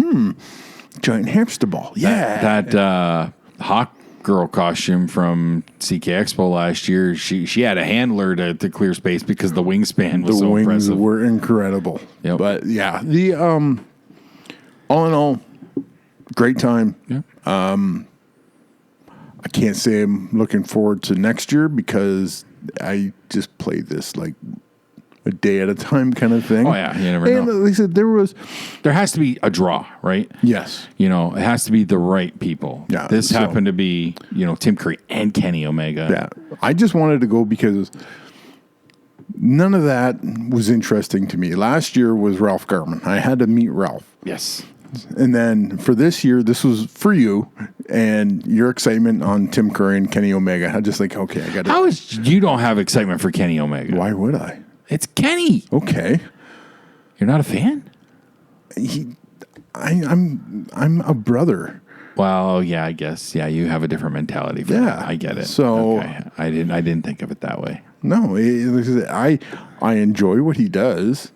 giant hamster ball. Yeah. That Hawk Girl costume from CK Expo last year, she had a handler to clear space because the wingspan was so wings impressive. Were incredible. Yep. But yeah, the all in all, great time. Yeah. I can't say I'm looking forward to next year because I just played this like a day at a time kind of thing. Oh yeah, you never know. And like I said, there has to be a draw, right? Yes. It has to be the right people. Yeah. This happened to be, Tim Curry and Kenny Omega. Yeah. I just wanted to go because none of that was interesting to me. Last year was Ralph Garman. I had to meet Ralph. Yes. And then for this year, this was for you and your excitement on Tim Curry and Kenny Omega. I'm just like, okay, I got it. How is you don't have excitement for Kenny Omega? Why would I? It's Kenny. Okay. You're not a fan? I'm a brother. Well, yeah, I guess. Yeah, you have a different mentality for that. I get it. So okay. I didn't think of it that way. No, I enjoy what he does.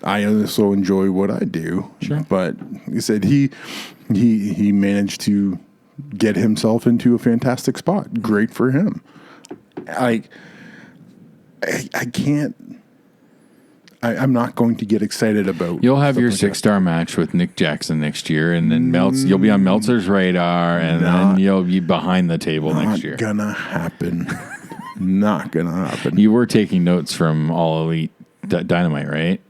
I also enjoy what I do. Sure. But he said he managed to get himself into a fantastic spot. Great for him. I can't. I'm not going to get excited about. You'll have your 6-star match with Nick Jackson next year, and then you'll be on Meltzer's radar, and then you'll be behind the table next year. Not gonna happen. Not gonna happen. You were taking notes from All Elite Dynamite, right?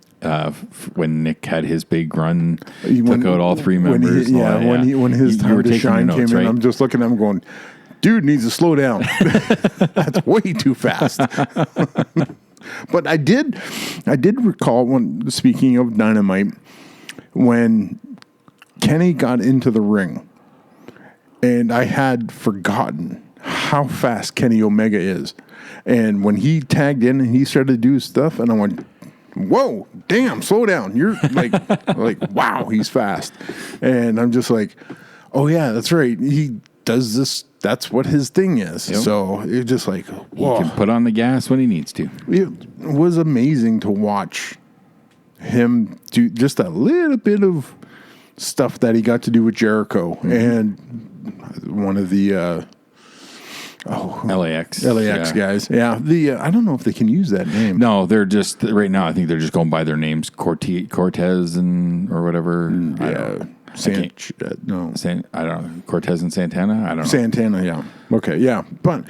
When Nick had his big run, took out all 3 members. When his time to shine came in, right? I'm just looking at him going, dude needs to slow down. That's way too fast. But I did recall when, speaking of Dynamite, when Kenny got into the ring, and I had forgotten how fast Kenny Omega is. And when he tagged in and he started to do stuff, and I went, whoa, damn, slow down. You're like, wow, he's fast. And I'm just like, oh yeah, that's right. He does this. That's what his thing is. Yep. So it's just like, whoa. He can put on the gas when he needs to. It was amazing to watch him do just a little bit of stuff that he got to do with Jericho and one of the LAX guys. Yeah, I don't know if they can use that name. No, they're just right now. I think they're just going by their names, Cortez and or whatever. I don't know. Cortez and Santana. I don't know. Santana. Yeah. Okay. Yeah, but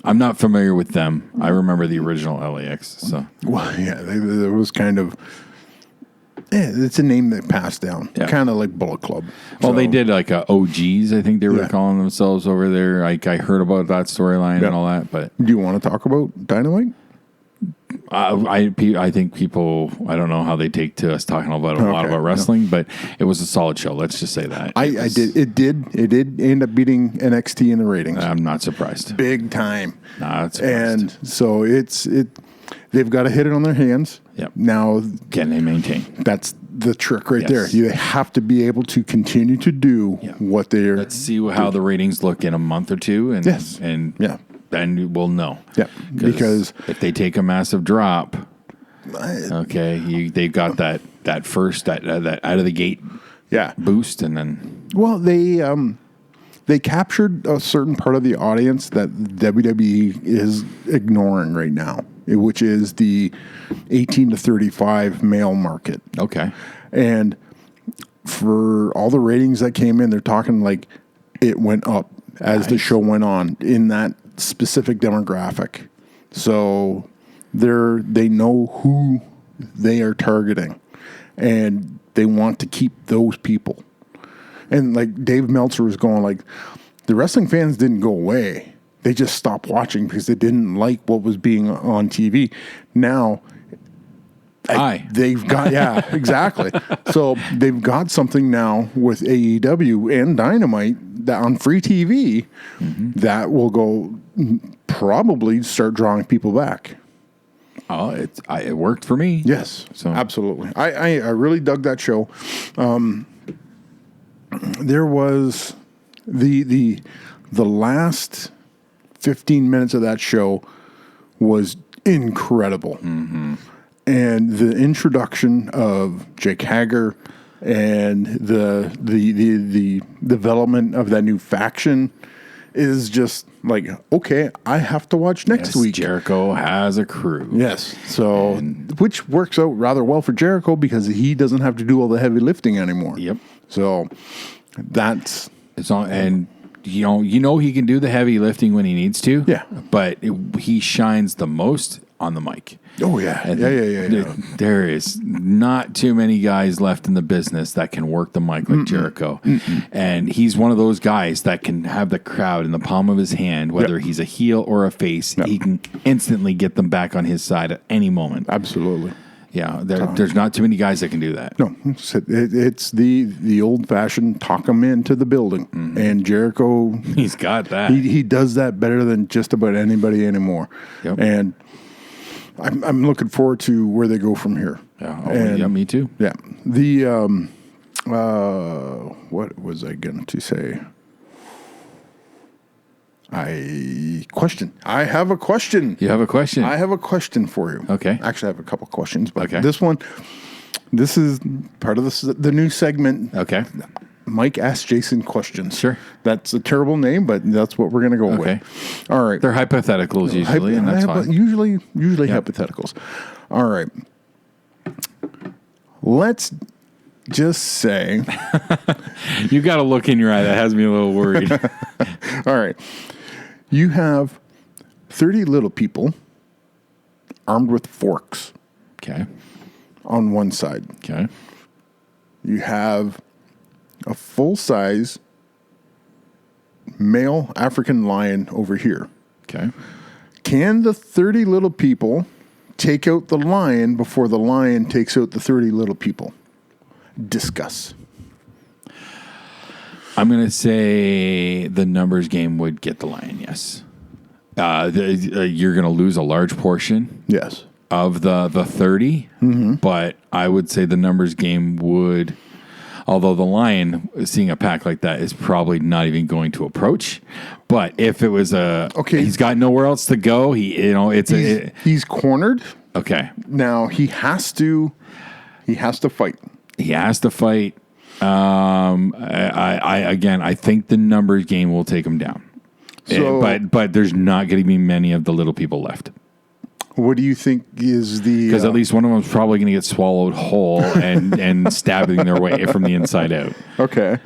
I'm not familiar with them. I remember the original LAX. So well, yeah, there was kind of. Yeah, it's a name that passed down, kind of like Bullet Club. Well, they did like OGs, I think they were calling themselves over there. I heard about that storyline and all that. But do you want to talk about Dynamite? I think people, I don't know how they take to us talking about a lot about wrestling, but it was a solid show. Let's just say that. It did end up beating NXT in the ratings. I'm not surprised. Big time. Not surprised. And so they've got to hit it on their hands. Yep. Now, can they maintain? That's the trick right there. You have to be able to continue to do what they're. Let's see how the ratings look in a month or two, and then we'll know. Yeah, because if they take a massive drop, they've got that first that out of the gate boost, and then they captured a certain part of the audience that WWE is ignoring right now, which is the 18 to 35 male market. Okay. And for all the ratings that came in, they're talking like it went up as the show went on in that specific demographic. So they know who they are targeting, and they want to keep those people. And like Dave Meltzer was going like, the wrestling fans didn't go away. They just stopped watching because they didn't like what was being on TV. Now, they've got, yeah, exactly. So they've got something now with AEW and Dynamite that on free TV that will go probably start drawing people back. Oh, it worked for me. Yes, so absolutely. I really dug that show. There was the last 15 minutes of that show was incredible. Mm-hmm. And the introduction of Jake Hager and the development of that new faction is just like, okay, I have to watch next week. Jericho has a crew. Yes. So, which works out rather well for Jericho because he doesn't have to do all the heavy lifting anymore. Yep. So that's it's on, and you know he can do the heavy lifting when he needs to. Yeah. But he shines the most on the mic. Oh yeah. Yeah. There is not too many guys left in the business that can work the mic like Jericho. And he's one of those guys that can have the crowd in the palm of his hand, whether he's a heel or a face. He can instantly get them back on his side at any moment. Absolutely. Yeah, there's not too many guys that can do that. No, it's the old-fashioned talk them into the building. And Jericho... He's got that. He does that better than just about anybody anymore. Yep. And I'm looking forward to where they go from here. Yeah, me too. Yeah. The... what was I going to say? I have a question. You have a question? I have a question for you. Okay. Actually, I have a couple questions, but this is part of the new segment. Okay. Mike asks Jason questions. Sure. That's a terrible name, but that's what we're going to go with. All right. They're hypotheticals usually, and that's fine. Usually hypotheticals. All right. Let's just say... You got a look in your eye that has me a little worried. All right. You have 30 little people armed with forks. Okay. On one side. Okay. You have a full-size male African lion over here. Okay. Can the 30 little people take out the lion before the lion takes out the 30 little people? Discuss. I'm going to say the numbers game would get the lion, yes. You're going to lose a large portion. Yes. Of the 30, but I would say the numbers game would, although the lion, seeing a pack like that, is probably not even going to approach. But if it was he's got nowhere else to go. He's cornered. Okay. Now he has to fight. He has to fight. I think the numbers game will take him down. So, but there's not going to be many of the little people left. What do you think is the... Because at least one of them is probably going to get swallowed whole and stabbing their way from the inside out. Okay.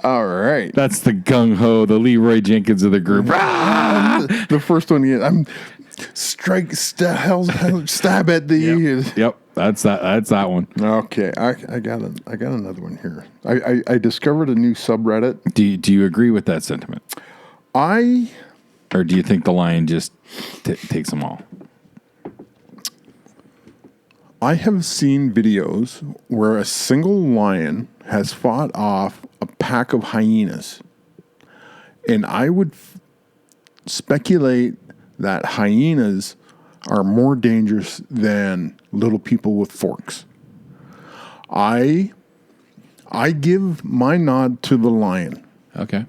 All right. That's the gung-ho, the Leroy Jenkins of the group. The first one, I'm stab at the... Yep. That's that one. Okay. I got another one here. I discovered a new subreddit. Do you agree with that sentiment? Or do you think the lion just takes them all? I have seen videos where a single lion has fought off a pack of hyenas. And I would speculate that hyenas are more dangerous than little people with forks. I give my nod to the lion. Okay.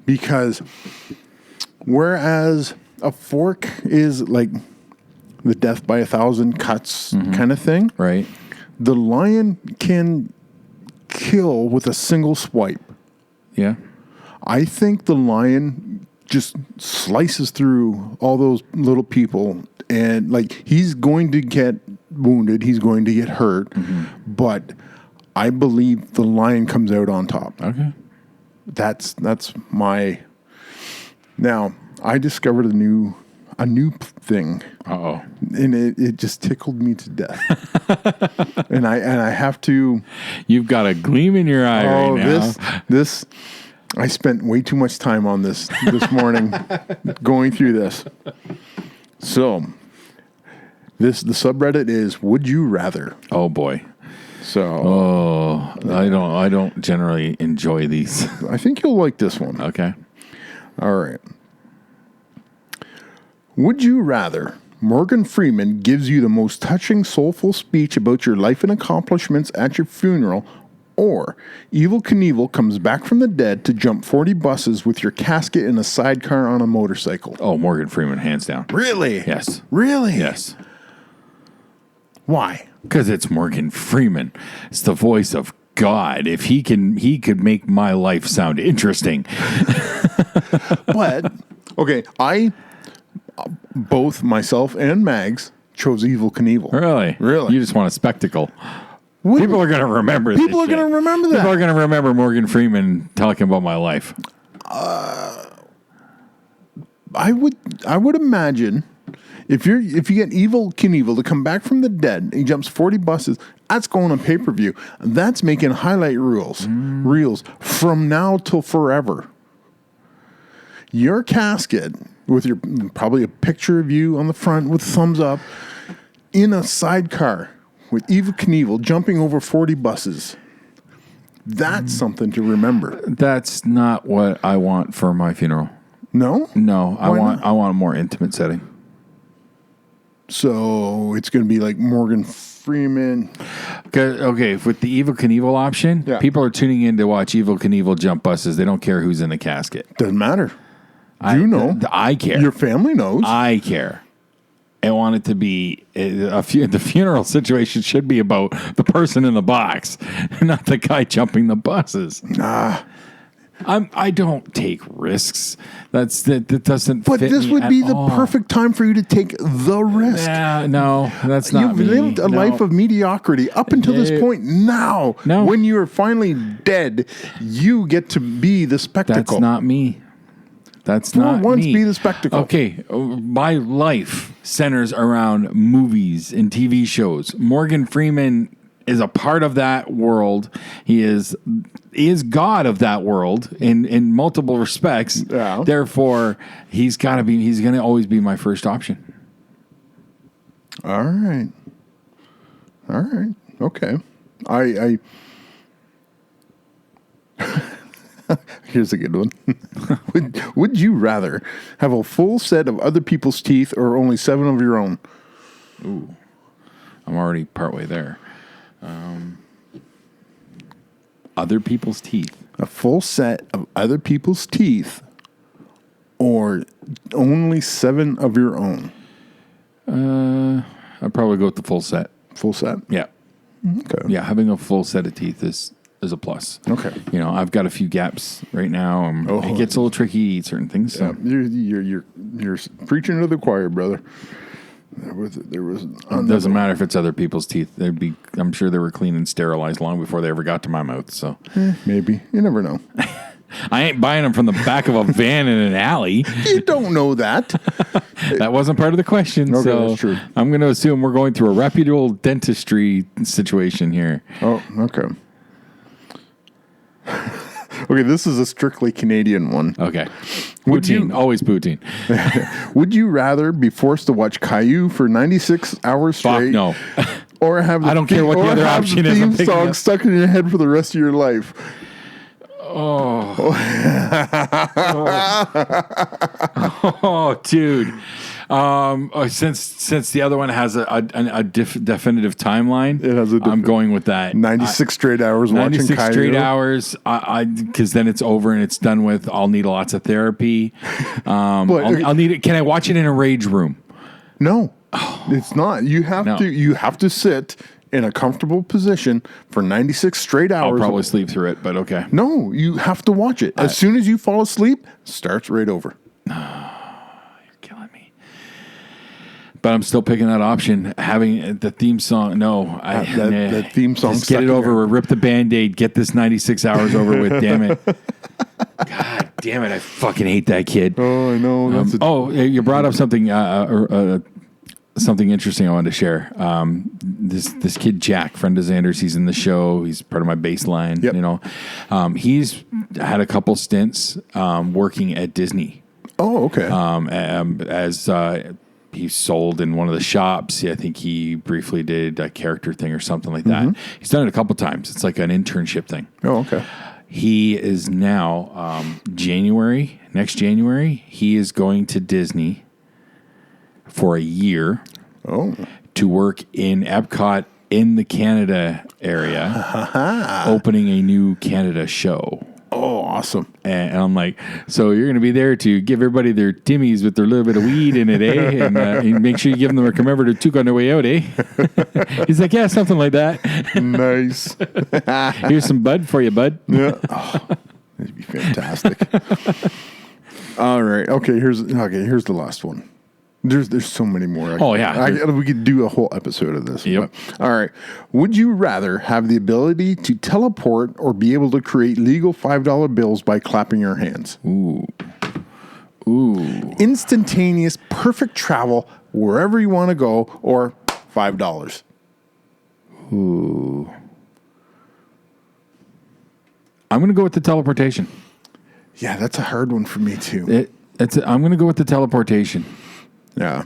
Because whereas a fork is like the death by 1,000 cuts kind of thing, right? The lion can kill with a single swipe. Yeah. I think the lion just slices through all those little people, and like he's going to get wounded, he's going to get hurt, but I believe the lion comes out on top. Okay. That's my. Now I discovered a new thing. Uh-oh. And it just tickled me to death. and I have to. You've got a gleam in your eye right now. This I spent way too much time on this morning going through this. So the subreddit is Would You Rather. Oh boy. So I don't generally enjoy these. I think you'll like this one. Okay. All right. Would you rather Morgan Freeman gives you the most touching, soulful speech about your life and accomplishments at your funeral, or Evel Knievel comes back from the dead to jump 40 buses with your casket in a sidecar on a motorcycle? Oh, Morgan Freeman, hands down. Really? Yes. Really? Yes. Why? Because it's Morgan Freeman. It's the voice of God. If he could make my life sound interesting. But, okay, both myself and Mags chose Evel Knievel. Really? Really? You just want a spectacle. People are going to remember this. People are going to remember that. People are going to remember Morgan Freeman talking about my life. I would imagine if you get Evel Knievel to come back from the dead and he jumps 40 buses, that's going on pay-per-view. That's making highlight reels from now till forever. Your casket with your probably a picture of you on the front with thumbs up in a sidecar with Evel Knievel jumping over 40 buses. That's something to remember. That's not what I want for my funeral. No? No, I want not? I want a more intimate setting. So it's going to be like Morgan Freeman. Okay, with the Evel Knievel option, people are tuning in to watch Evel Knievel jump buses. They don't care who's in the casket. Doesn't matter. You know. I care. Your family knows. I care. I want it to be the funeral situation should be about the person in the box, not the guy jumping the buses. I don't take risks. That doesn't. But fit this me would at be the all. perfect time for you to take the risk. Yeah, no, that's not. You've lived a life of mediocrity up until this point. Now, when you are finally dead, you get to be the spectacle. That's not me. That's not me. once be the spectacle. Okay, my life centers around movies and TV shows. Morgan Freeman is a part of that world. He is God of that world in multiple respects. Yeah. Therefore, he's going to always be my first option. All right. Okay. I Here's a good one. Would you rather have a full set of other people's teeth or only 7 of your own? Ooh, I'm already partway there. Other people's teeth. A full set of other people's teeth or only 7 of your own? I'd probably go with the full set. Full set? Yeah. Okay. Yeah, having a full set of teeth is a plus. Okay. You know, I've got a few gaps right now. It gets a little tricky to eat certain things. So. Yeah, you're preaching to the choir, brother. There was. It doesn't matter if it's other people's teeth. I'm sure they were clean and sterilized long before they ever got to my mouth. So maybe you never know. I ain't buying them from the back of a van in an alley. You don't know that. That wasn't part of the question. Okay, so that's true. I'm going to assume we're going through a reputable dentistry situation here. Oh, okay. Okay, this is a strictly Canadian one. Okay. Poutine. Always poutine. Would you rather be forced to watch Caillou for 96 hours straight? Fuck no. Or have I don't care what the other option is. theme song stuck in your head for the rest of your life? Oh, dude. Since the other one has a definitive timeline, I'm going with that. 96 straight hours watching 96 Caillou. straight hours. Because then it's over and it's done with. I'll need lots of therapy. I'll need it. Can I watch it in a rage room? No, it's not. You have to sit in a comfortable position for 96 straight hours. I'll probably sleep through it, but okay. No, you have to watch it. As soon as you fall asleep, it starts right over. You're killing me. But I'm still picking that option. Having the theme song. No. That theme song. Just get it over with. Rip the Band-Aid. Get this 96 hours over with. Damn it. God damn it. I fucking hate that kid. Oh, I know. You brought up something something interesting I wanted to share. This kid, Jack, friend of Xander's, he's in the show. He's part of my baseline. Yep. You know, he's had a couple stints working at Disney. Oh, okay. As he sold in one of the shops. I think he briefly did a character thing or something like that. He's done it a couple times. It's like an internship thing. Oh, okay. He is now next January, he is going to Disney for a year to work in Epcot in the Canada area, opening a new Canada show. Oh, awesome. And I'm like, so you're going to be there to give everybody their Timmies with their little bit of weed in it, eh? And make sure you give them the remember to took on their way out, eh? He's like, yeah, something like that. Nice. Here's some bud for you, bud. Yeah. Oh, that'd be fantastic. All right. Okay, here's the last one. There's so many more. We could do a whole episode of this. Yep. But, all right. Would you rather have the ability to teleport or be able to create legal $5 bills by clapping your hands? Ooh. Instantaneous, perfect travel wherever you want to go, or $5. Ooh. I'm going to go with the teleportation. Yeah, that's a hard one for me too. I'm going to go with the teleportation. Yeah.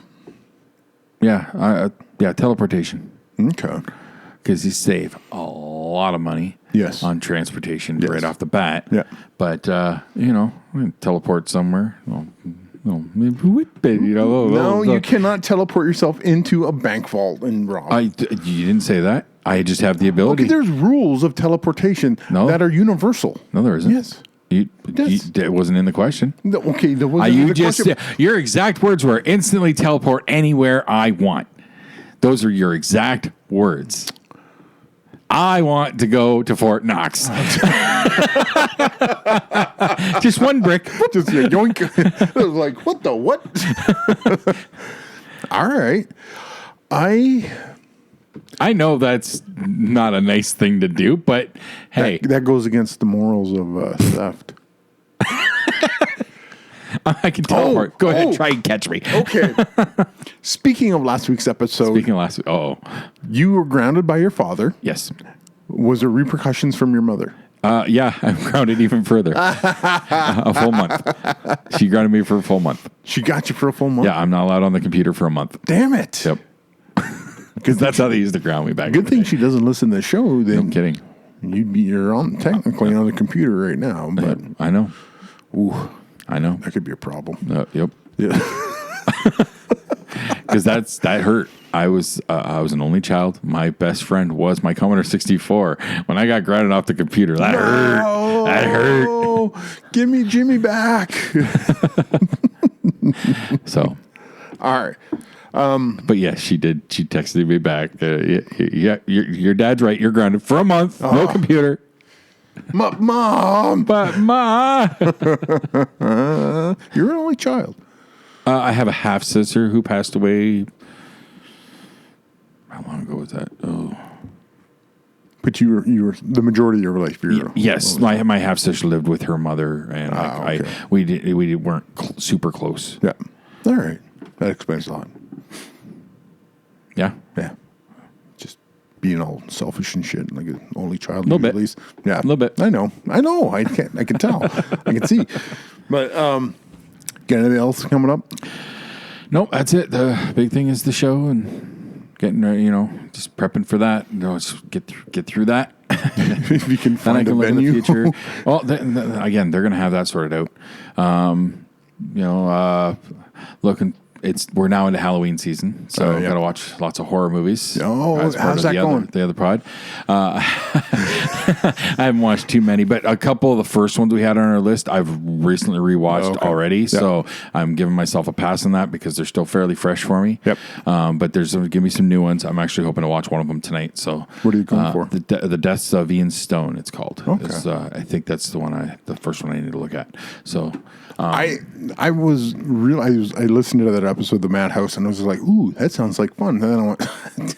Yeah. Teleportation. Okay. Because you save a lot of money. Yes. On transportation right off the bat. Yeah. But teleport somewhere. No, you cannot teleport yourself into a bank vault and rob. You didn't say that. I just have the ability. Okay, there's rules of teleportation that are universal. No, there isn't. Yes. It wasn't in the question. No, okay, there wasn't in the question. Your exact words were instantly teleport anywhere I want. Those are your exact words. I want to go to Fort Knox. Just one brick. Just yoink. I was like, what the what? All right. I know that's not a nice thing to do, but hey. That goes against the morals of theft. I can teleport. Go ahead, try and catch me. Okay. Speaking of last week's episode. You were grounded by your father. Yes. Was there repercussions from your mother? Yeah, I'm grounded even further. A full month. She grounded me for a full month. She got you for a full month? Yeah, I'm not allowed on the computer for a month. Damn it. Yep. Because that's how they used to ground me back. Good thing she doesn't listen to the show. Then I'm kidding. You're technically on the computer right now, but I know. Ooh, I know that could be a problem. Yep. Yeah. Because that hurt. I was an only child. My best friend was my Commodore 64. When I got grounded off the computer, that hurt. That hurt. Give me Jimmy back. So, all right. But yeah, she did. She texted me back. Yeah, your dad's right. You're grounded for a month. No computer. Mom. But Ma. You're an only child. I have a half sister who passed away. How long ago was that? Oh. But you were the majority of your life. Yes, my half sister lived with her mother, and we weren't super close. Yeah. All right. That explains a lot. Yeah. Yeah. Just being all selfish and shit, like an only child. A little bit. At least. Yeah. A little bit. I know. I can tell. I can see. But got anything else coming up? Nope, that's it. The big thing is the show and getting ready, just prepping for that. Just get through that. If you can find a venue. Look at the future. Well, again, they're going to have that sorted out. we're now into Halloween season, so yeah. got to watch lots of horror movies. Oh, as part how's of that going? The other pod. I haven't watched too many, but a couple of the first ones we had on our list, I've recently rewatched already. Yep. So I'm giving myself a pass on that because they're still fairly fresh for me. Yep. But there's going to be some new ones. I'm actually hoping to watch one of them tonight. So what are you going for? The Deaths of Ian Stone. It's called. Okay. I think that's the first one I need to look at. So. I listened to that episode of the Madhouse and I was like, ooh, that sounds like fun. And then I went,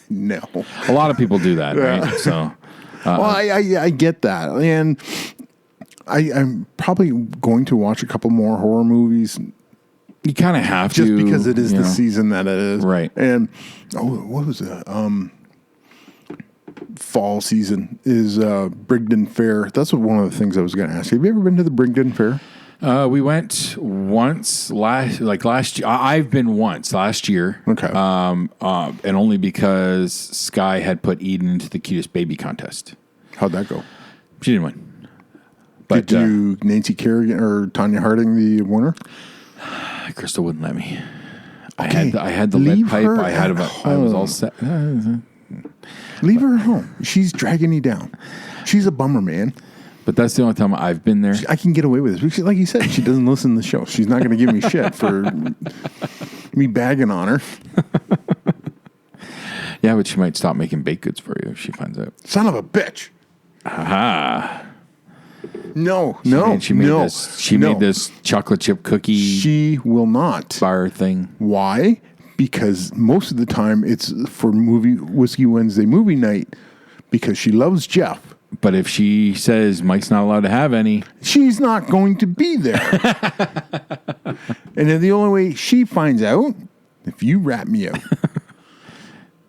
no. A lot of people do that, right? So, well, I get that, and I'm probably going to watch a couple more horror movies. You kind of have just to, because it is the season that it is, right? And what was it? Fall season is Brigden Fair. That's one of the things I was going to ask you. Have you ever been to the Brigden Fair? We went once last year. I've been once last year. Okay. And only because Sky had put Eden into the cutest baby contest. How'd that go? She didn't win. But did you Nancy Kerrigan or Tanya Harding the winner? Crystal wouldn't let me. Okay. I had the lead pipe. I was all set. Leave her at home. She's dragging you down. She's a bummer, man. But that's the only time I've been there. I can get away with it. Because, like you said, she doesn't listen to the show. She's not going to give me shit for me bagging on her. Yeah, but she might stop making baked goods for you if she finds out. Son of a bitch. Aha. No. She made this chocolate chip cookie. She will not. Bar thing. Why? Because most of the time it's for Whiskey Wednesday movie night because she loves Jeff. But if she says Mike's not allowed to have any, she's not going to be there. And then the only way she finds out, if you rat me out.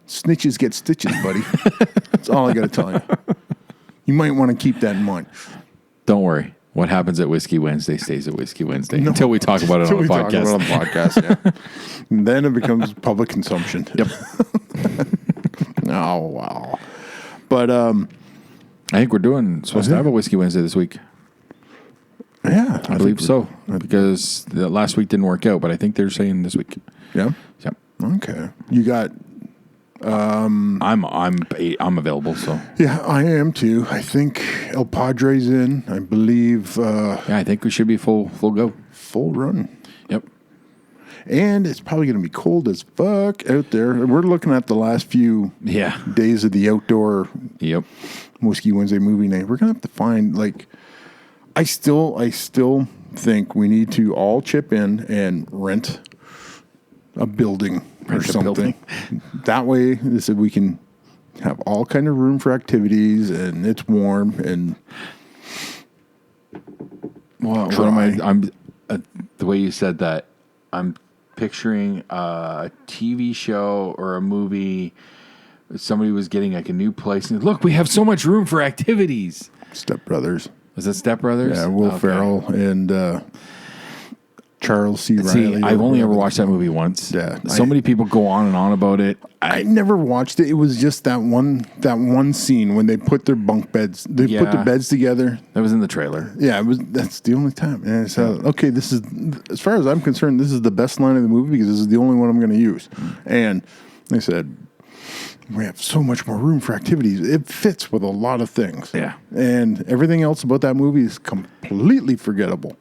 Snitches get stitches, buddy. That's all I got to tell you. You might want to keep that in mind. Don't worry. What happens at Whiskey Wednesday stays at Whiskey Wednesday until we talk about it on the podcast. Yeah. And then it becomes public consumption. Yep. Oh, wow. But I think we're supposed to have a Whiskey Wednesday this week. Yeah. I believe so. Because the last week didn't work out, but I think they're saying this week. Yeah? Yep. Okay. You got... I'm available, so... Yeah, I am too. I think El Padre's in. I believe... yeah, I think we should be full go. Full run. Yep. And it's probably going to be cold as fuck out there. We're looking at the last few days of the outdoor Whiskey Wednesday movie night. We're going to have to find, like... I still think we need to all chip in and rent a building or something. That way, we can have all kind of room for activities, and it's warm and what am I'm the way you said that. I'm picturing a TV show or a movie. Somebody was getting like a new place, and look, we have so much room for activities. Step Brothers. Is that Step Brothers? Yeah, Will Ferrell and Charles C. Riley. See, I've only ever watched that movie once. Yeah, so many people go on and on about it. I never watched it. It was just that one scene when they put their bunk beds. They put the beds together. That was in the trailer. Yeah, that's the only time. And I said, okay, this is, as far as I'm concerned, this is the best line of the movie because this is the only one I'm going to use. And they said, we have so much more room for activities. It fits with a lot of things. Yeah. And everything else about that movie is completely forgettable.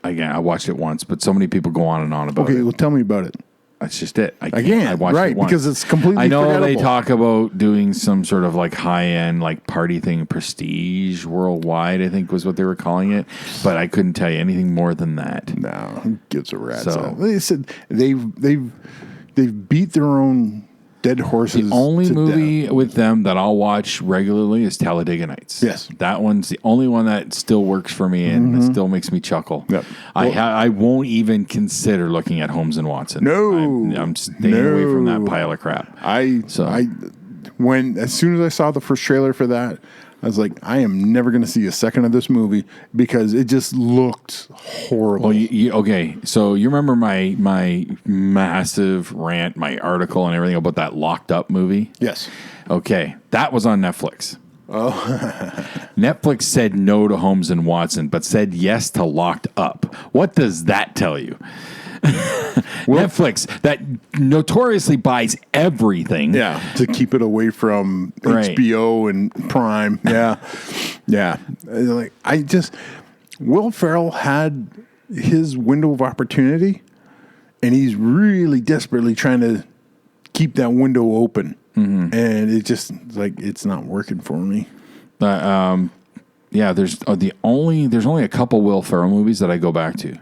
Again, I watched it once, but so many people go on and on about it. Okay, well, tell me about it. That's just it. I watched it once. Because it's completely I know forgettable. They talk about doing some sort of like high-end like party thing, Prestige Worldwide, I think was what they were calling it. But I couldn't tell you anything more than that. No, who gives a rat's So- ass? They said they've beat their own dead horses. The only to movie death. with them that I'll watch regularly is Talladega Nights. Yes. That one's the only one that still works for me and it still makes me chuckle. Yep. I won't even consider looking at Holmes and Watson. No. I'm staying away from that pile of crap. As soon as I saw the first trailer for that, I was like, I am never going to see a second of this movie because it just looked horrible. Well, okay. So you remember my massive rant, my article and everything about that Locked Up movie? Yes. Okay. That was on Netflix. Oh. Netflix said no to Holmes and Watson, but said yes to Locked Up. What does that tell you? Netflix that notoriously buys everything. Yeah, to keep it away from Right. HBO and Prime. Yeah, yeah. Like Will Ferrell had his window of opportunity, and he's really desperately trying to keep that window open. And it just it's not working for me. Yeah, there's only a couple Will Ferrell movies that I go back to.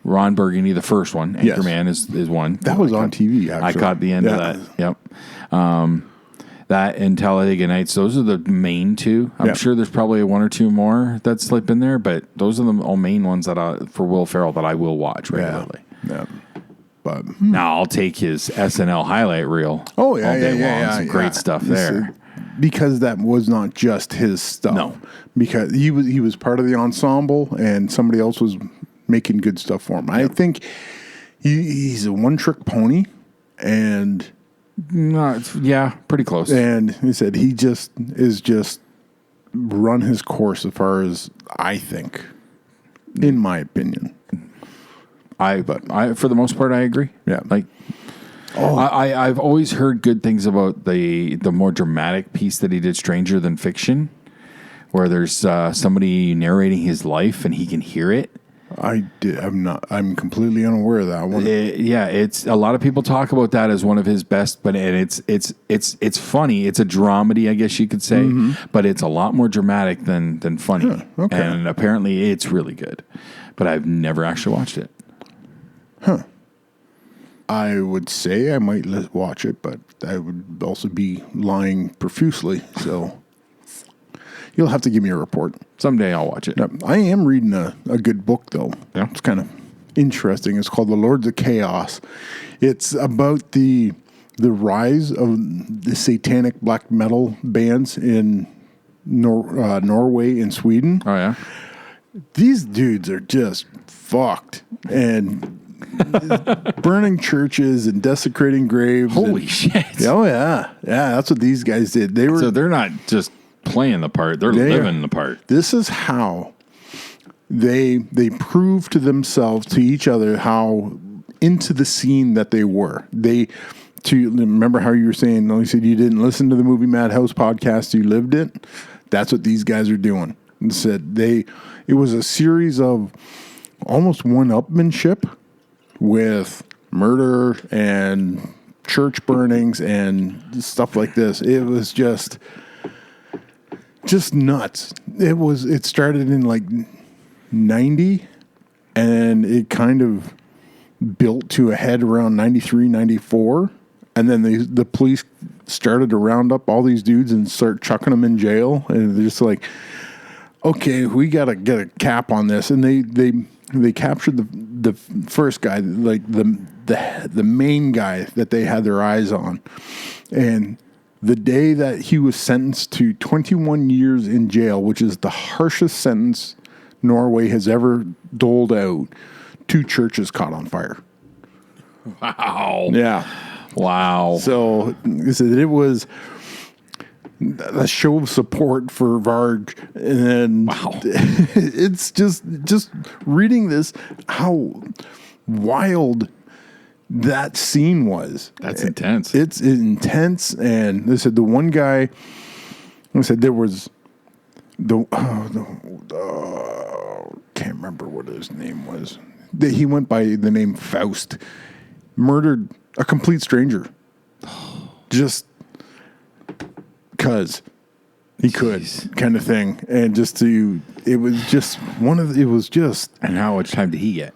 Ron Burgundy, the first one, Yes. Anchorman is one. That was on TV, actually. I caught the end of that. Yep. That and Talladega Nights, those are the main two. I'm sure there's probably one or two more that slip in there, but those are the main ones for Will Ferrell that I will watch regularly. Yeah. But Now I'll take his SNL highlight reel. oh yeah, all day long. yeah. Some great stuff there. Because that was not just his stuff. No. Because he was part of the ensemble, and somebody else was making good stuff for him. I think he's a one-trick pony, and Pretty close. And he said he just run his course as far as I think, in my opinion. I for the most part I agree. Yeah. I've always heard good things about the more dramatic piece that he did, Stranger Than Fiction, where there's somebody narrating his life and he can hear it. I'm completely unaware of that one. It's a lot of people talk about that as one of his best, but it's funny. It's a dramedy, I guess you could say, but it's a lot more dramatic than funny. Huh, okay. And apparently it's really good, but I've never actually watched it. Huh. I would say I might watch it, but I would also be lying profusely. So you'll have to give me a report. Someday I'll watch it. I am reading a good book, though. Yeah. It's kind of interesting. It's called The Lords of Chaos. It's about the rise of the satanic black metal bands in Norway and Sweden. Oh, yeah? These dudes are just fucked and burning churches and desecrating graves. Holy shit. Oh, yeah. Yeah, that's what these guys did. So they're not just playing the part, they're living the part. This is how they proved to themselves, to each other, how into the scene that they were. Remember how you were saying, you said you didn't listen to the Movie Madhouse podcast, you lived it? That's what these guys are doing. And said it was a series of almost one-upmanship with murder and church burnings and stuff like this. It was just nuts. It started in 90, and it kind of built to a head around 93, 94. And then the police started to round up all these dudes and start chucking them in jail. And they're just like, okay, we got to get a cap on this. And they captured the first guy, the main guy that they had their eyes on. And the day that he was sentenced to 21 years in jail, which is the harshest sentence Norway has ever doled out, 2 churches caught on fire. Wow. Yeah. Wow. So it was a show of support for Varg. And wow. It's just reading this, how wild that scene was. That's intense. It's intense. And they said the one guy, I said there was can't remember what his name was. He went by the name Faust. Murdered a complete stranger. Just because he could, kind of thing. And it was just And how much time did he get?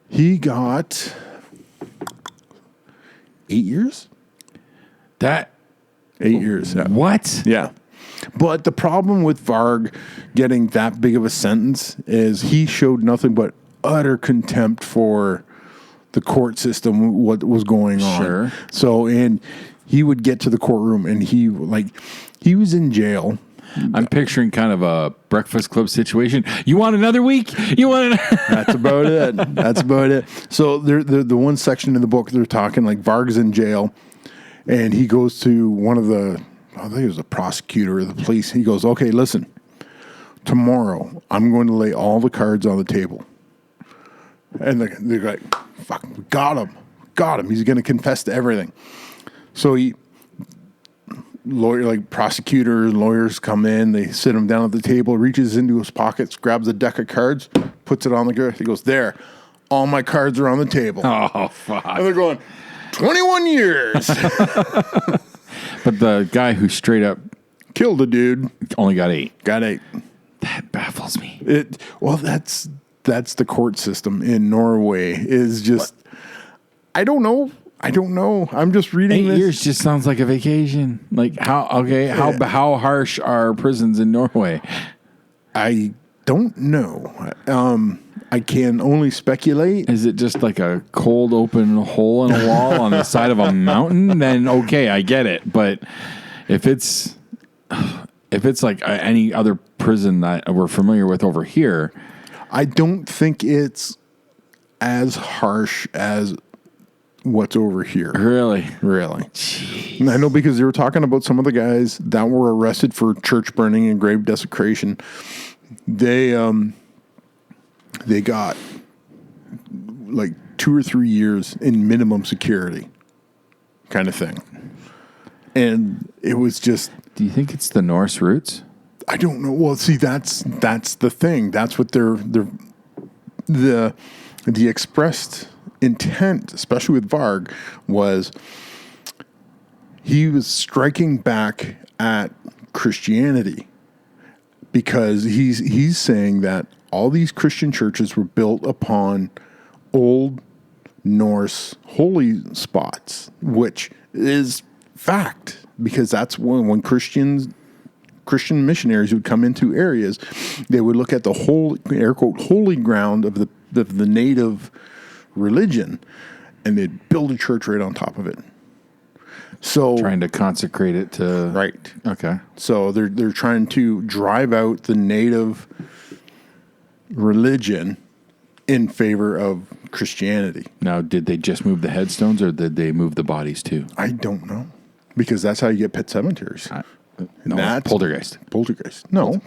He got 8 years. 8 years. Yeah. What? Yeah. But the problem with Varg getting that big of a sentence is he showed nothing but utter contempt for the court system, what was going on. Sure. So, and he would get to the courtroom and he was in jail. I'm picturing kind of a Breakfast Club situation. You want another week? That's about it. That's about it. So the one section in the book, they're talking like Varg's in jail and he goes to one of I think it was the prosecutor or the police. He goes, okay, listen, tomorrow I'm going to lay all the cards on the table. And they're like, fuck, we got him. He's going to confess to everything. So prosecutor and lawyers come in, they sit him down at the table, reaches into his pockets, grabs a deck of cards, puts it on the ground. He goes, there, all my cards are on the table. Oh, fuck. And they're going, 21 years. But the guy who straight up Killed a dude. only got 8. Got 8. That baffles me. That's the court system in Norway is just, I don't know. I'm just reading 8 this. years just sounds like a vacation. Like how harsh are prisons in Norway? I don't know. I can only speculate. Is it just like a cold open hole in a wall on the side of a mountain? Then okay, I get it. But if it's like any other prison that we're familiar with over here, I don't think it's as harsh as what's over here. really. Really. I know because they were talking about some of the guys that were arrested for church burning and grave desecration. They got like 2 or 3 years in minimum security kind of thing. And it was just, Do you think it's the Norse roots? I don't know. Well, see, that's the thing. That's what the expressed intent, especially with Varg, was he was striking back at Christianity because he's saying that all these Christian churches were built upon old Norse holy spots, which is fact because that's when Christian missionaries would come into areas, they would look at the whole air quote holy ground of the native religion, and they'd build a church right on top of it. So Trying to consecrate it to right. Okay. So they're trying to drive out the native religion in favor of Christianity. Now, did they just move the headstones, or did they move the bodies too? I don't know because that's how you get pet cemeteries. No, That's poltergeist. No,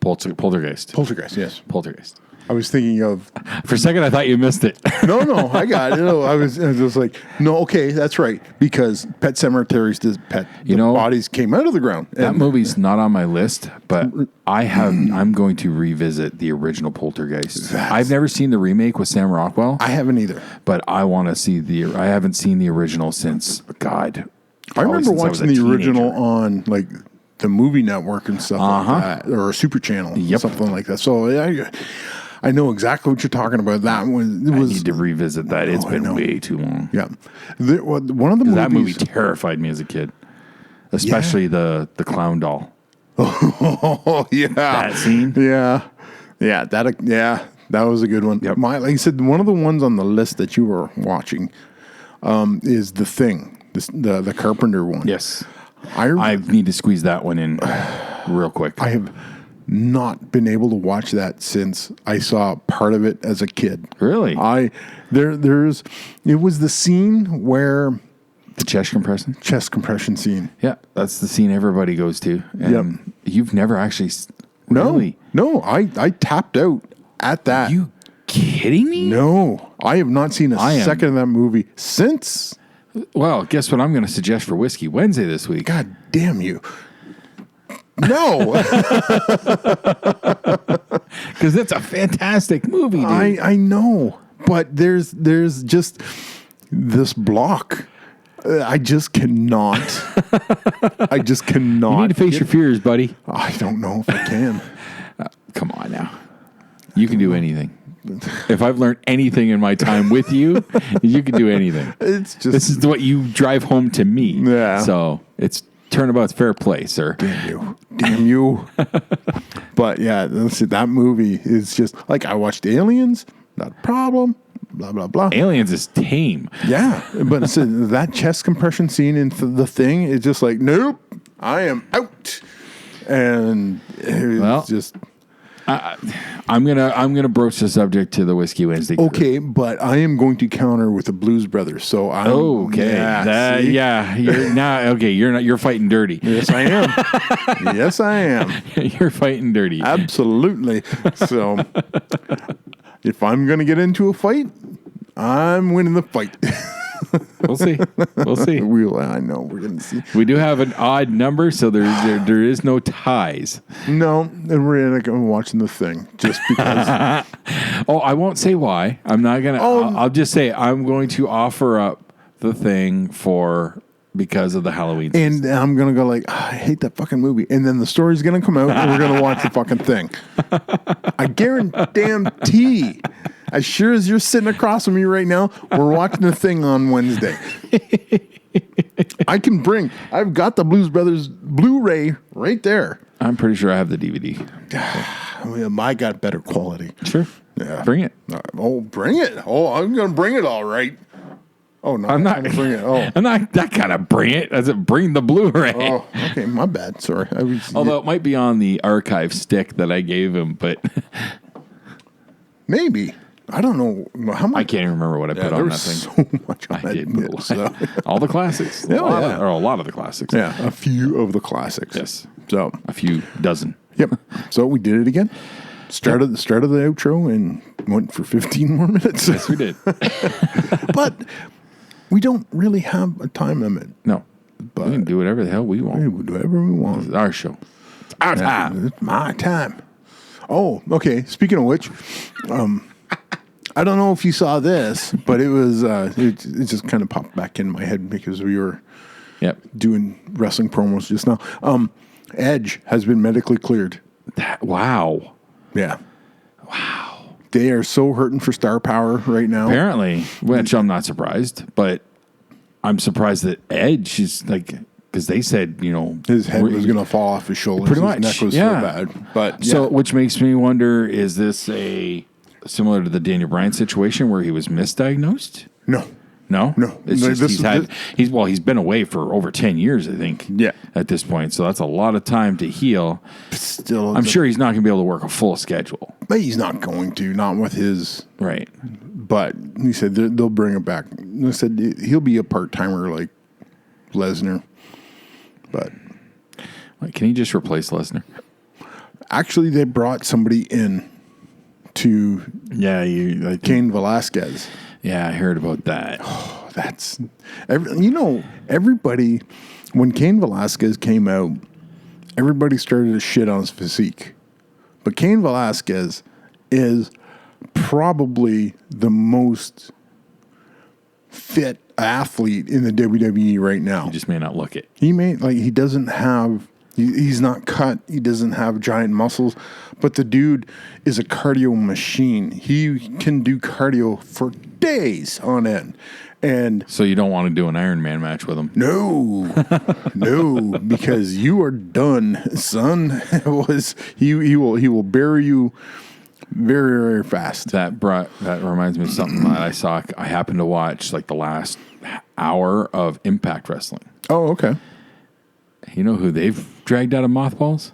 Poltergeist. poltergeist. Yes, Poltergeist. I was thinking of. For a second, I thought you missed it. No, I got it. No, I was just like, no, okay, that's right. Because pet cemeteries, the bodies came out of the ground. That movie's not on my list, but I'm going to revisit the original Poltergeist. I've never seen the remake with Sam Rockwell. I haven't either. But I want to see I haven't seen the original since, God. I remember watching the original on like the Movie Network and stuff like that, or a Super Channel, something like that. So I know exactly what you're talking about. That one, I need to revisit that. It's been way too long. Yeah, one of the movies, that movie terrified me as a kid, especially the clown doll. Oh yeah, that scene. Yeah, that was a good one. Yep. Like you said, one of the ones on the list that you were watching is The Thing, the Carpenter one. Yes, I need to squeeze that one in real quick. I have not been able to watch that since I saw part of it as a kid. Really? It was the scene where the chest compression scene. Yeah, that's the scene everybody goes to. And you've never actually really? No, I tapped out at that. Are you kidding me? No, I have not seen a second of that movie since. Well, guess what I'm going to suggest for Whiskey Wednesday this week? God damn you. No. Because it's a fantastic movie, dude. I know, but there's just this block. I just cannot. You need to face your fears, buddy. I don't know if I can. Come on now. You can do anything. If I've learned anything in my time with you, you can do anything. It's just this is what you drive home to me. Yeah. So it's turnabout's fair play, sir. Damn you. But yeah, that movie is just like I watched Aliens, not a problem. Blah blah blah. Aliens is tame. Yeah, but that chest compression scene in The Thing is just like, nope, I am out. And it's just. I'm gonna broach the subject to the Whiskey Wednesday crew. Okay, but I am going to counter with the Blues Brothers. So I'm okay. You're fighting dirty. Yes, I am. Yes, I am. You're fighting dirty. Absolutely. So if I'm going to get into a fight, I'm winning the fight. We'll see. We'll see. I know we're gonna see. We do have an odd number, so there is no ties. No, and we're gonna watching the thing just because. Oh, I won't say why. I'm not gonna. I'll just say I'm going to offer up the thing because of the Halloween season. And I'm gonna go like, I hate that fucking movie, and then the story's gonna come out, and we're gonna watch the fucking thing. I guarantee. As sure as you're sitting across from me right now, we're watching the thing on Wednesday. I've got the Blues Brothers Blu-ray right there. I'm pretty sure I have the DVD. I got better quality. Sure. Yeah. Bring it. Bring it. Oh, I'm going to bring it all right. Oh, no. I'm not going to bring it. Oh. I'm not that kind of bring it. As it bring the Blu-ray. Oh, okay. My bad. Sorry. Although it might be on the archive stick that I gave him, but maybe. I don't know how much. I can't even remember what I put on that thing. There was so much on I that did nip, put so. all the classics. A lot of the classics. Yeah, a few of the classics. Yes. So a few dozen. Yep. So we did it again. Started the outro and went for 15 more minutes. Yes, we did. But we don't really have a time limit. No. But we can do whatever the hell we want. We can do whatever we want. It's our show. It's our time. It's my time. Oh, okay. Speaking of which, I don't know if you saw this, but it was it just kind of popped back in my head because we were doing wrestling promos just now. Edge has been medically cleared. Wow. Yeah. Wow. They are so hurting for star power right now. Apparently, which I'm not surprised, but I'm surprised that Edge is like, because they said, his head was going to fall off his shoulders. Pretty much. His neck was so bad. But so, which makes me wonder, is this similar to the Daniel Bryan situation where he was misdiagnosed? No. It's just he's been away for over 10 years, I think. Yeah. At this point, so that's a lot of time to heal. Still, I'm sure he's not going to be able to work a full schedule. But he's not going to, not with his right. But he said they'll bring it back. They said he'll be a part timer like Lesnar. But can he just replace Lesnar? Actually, they brought somebody in to Cain Velasquez. Yeah, I heard about that. Oh, that's everybody. When Cain Velasquez came out, everybody started to shit on his physique. But Cain Velasquez is probably the most fit athlete in the WWE right now. He just may not look it. He doesn't have. He's not cut. He doesn't have giant muscles, but the dude is a cardio machine. He can do cardio for days on end. And so you don't want to do an Iron Man match with him? No, because you are done, son. He will bury you very, very fast. That reminds me of something that I happened to watch like the last hour of Impact Wrestling. Oh, okay. You know who they've dragged out of mothballs?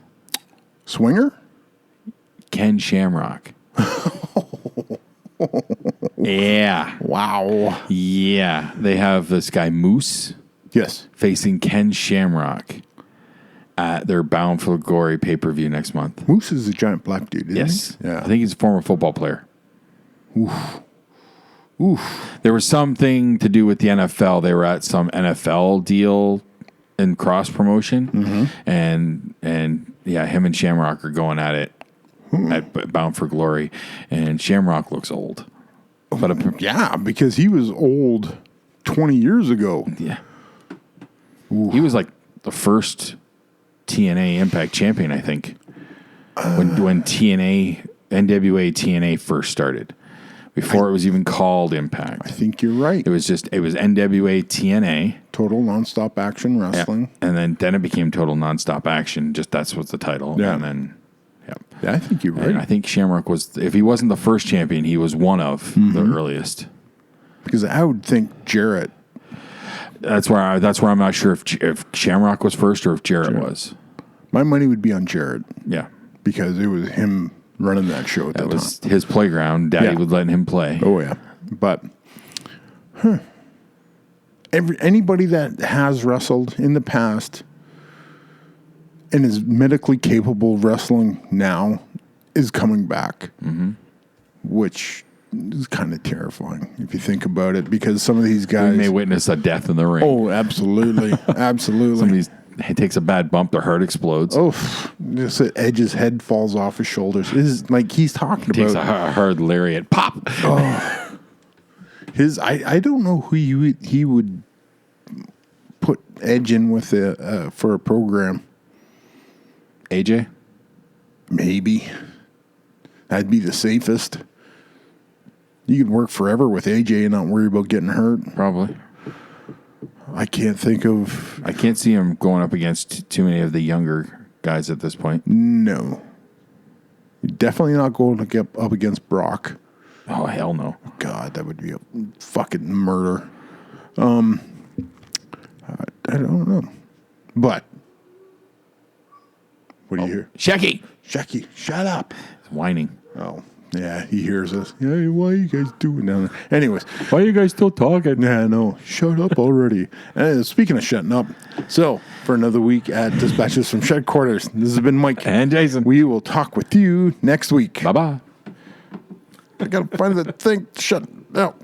Swinger? Ken Shamrock. Yeah. Wow. Yeah. They have this guy, Moose. Yes. Facing Ken Shamrock at their Bound for Glory pay-per-view next month. Moose is a giant black dude, isn't yes. he? Yeah. I think he's a former football player. Oof. There was something to do with the NFL. They were at some NFL deal in cross promotion. Mm-hmm. And yeah, him and Shamrock are going at it at Bound for Glory. And Shamrock looks old. But yeah, because he was old 20 years ago. Yeah. Ooh. He was like the first TNA Impact champion, I think, when NWA TNA first started. Before it was even called Impact. I think you're right. It was NWA TNA. Total Nonstop Action Wrestling. Yeah. And then it became Total Nonstop Action. Just that's what's the title. Yeah. And then, yeah, I think you're right. And I think Shamrock was, if he wasn't the first champion, he was one of the earliest. Because I would think Jarrett. That's where I'm not sure if Shamrock was first or if Jarrett was. My money would be on Jarrett. Yeah. Because it was him running that show at that time. That was his playground. Daddy would let him play. Oh, yeah. But anybody that has wrestled in the past and is medically capable of wrestling now is coming back, which is kind of terrifying if you think about it, because some of these We guys may witness a death in the ring. Oh, absolutely. Absolutely. Somebody's takes a bad bump, their heart explodes. Oh, just Edge's head falls off his shoulders. Is like he's talking Takes about a hard lariat. Pop! his. I don't know who he would put Edge in with for a program. AJ? Maybe that'd be the safest. You can work forever with AJ and not worry about getting hurt. Probably. I can't think of. I can't see him going up against too many of the younger guys at this point. No. Definitely not going to get up against Brock. Oh, hell no. God, that would be a fucking murder. I don't know. But, what do you hear? Shecky! Shecky, shut up. He's whining. Oh, yeah, he hears us. Yeah, why are you guys doing down there? Anyways. Why are you guys still talking? Yeah, no, shut up already. Speaking of shutting up, so for another week at Dispatches from Shedquarters, this has been Mike. And Jason. We will talk with you next week. Bye-bye. I got to find the thing. Shut up.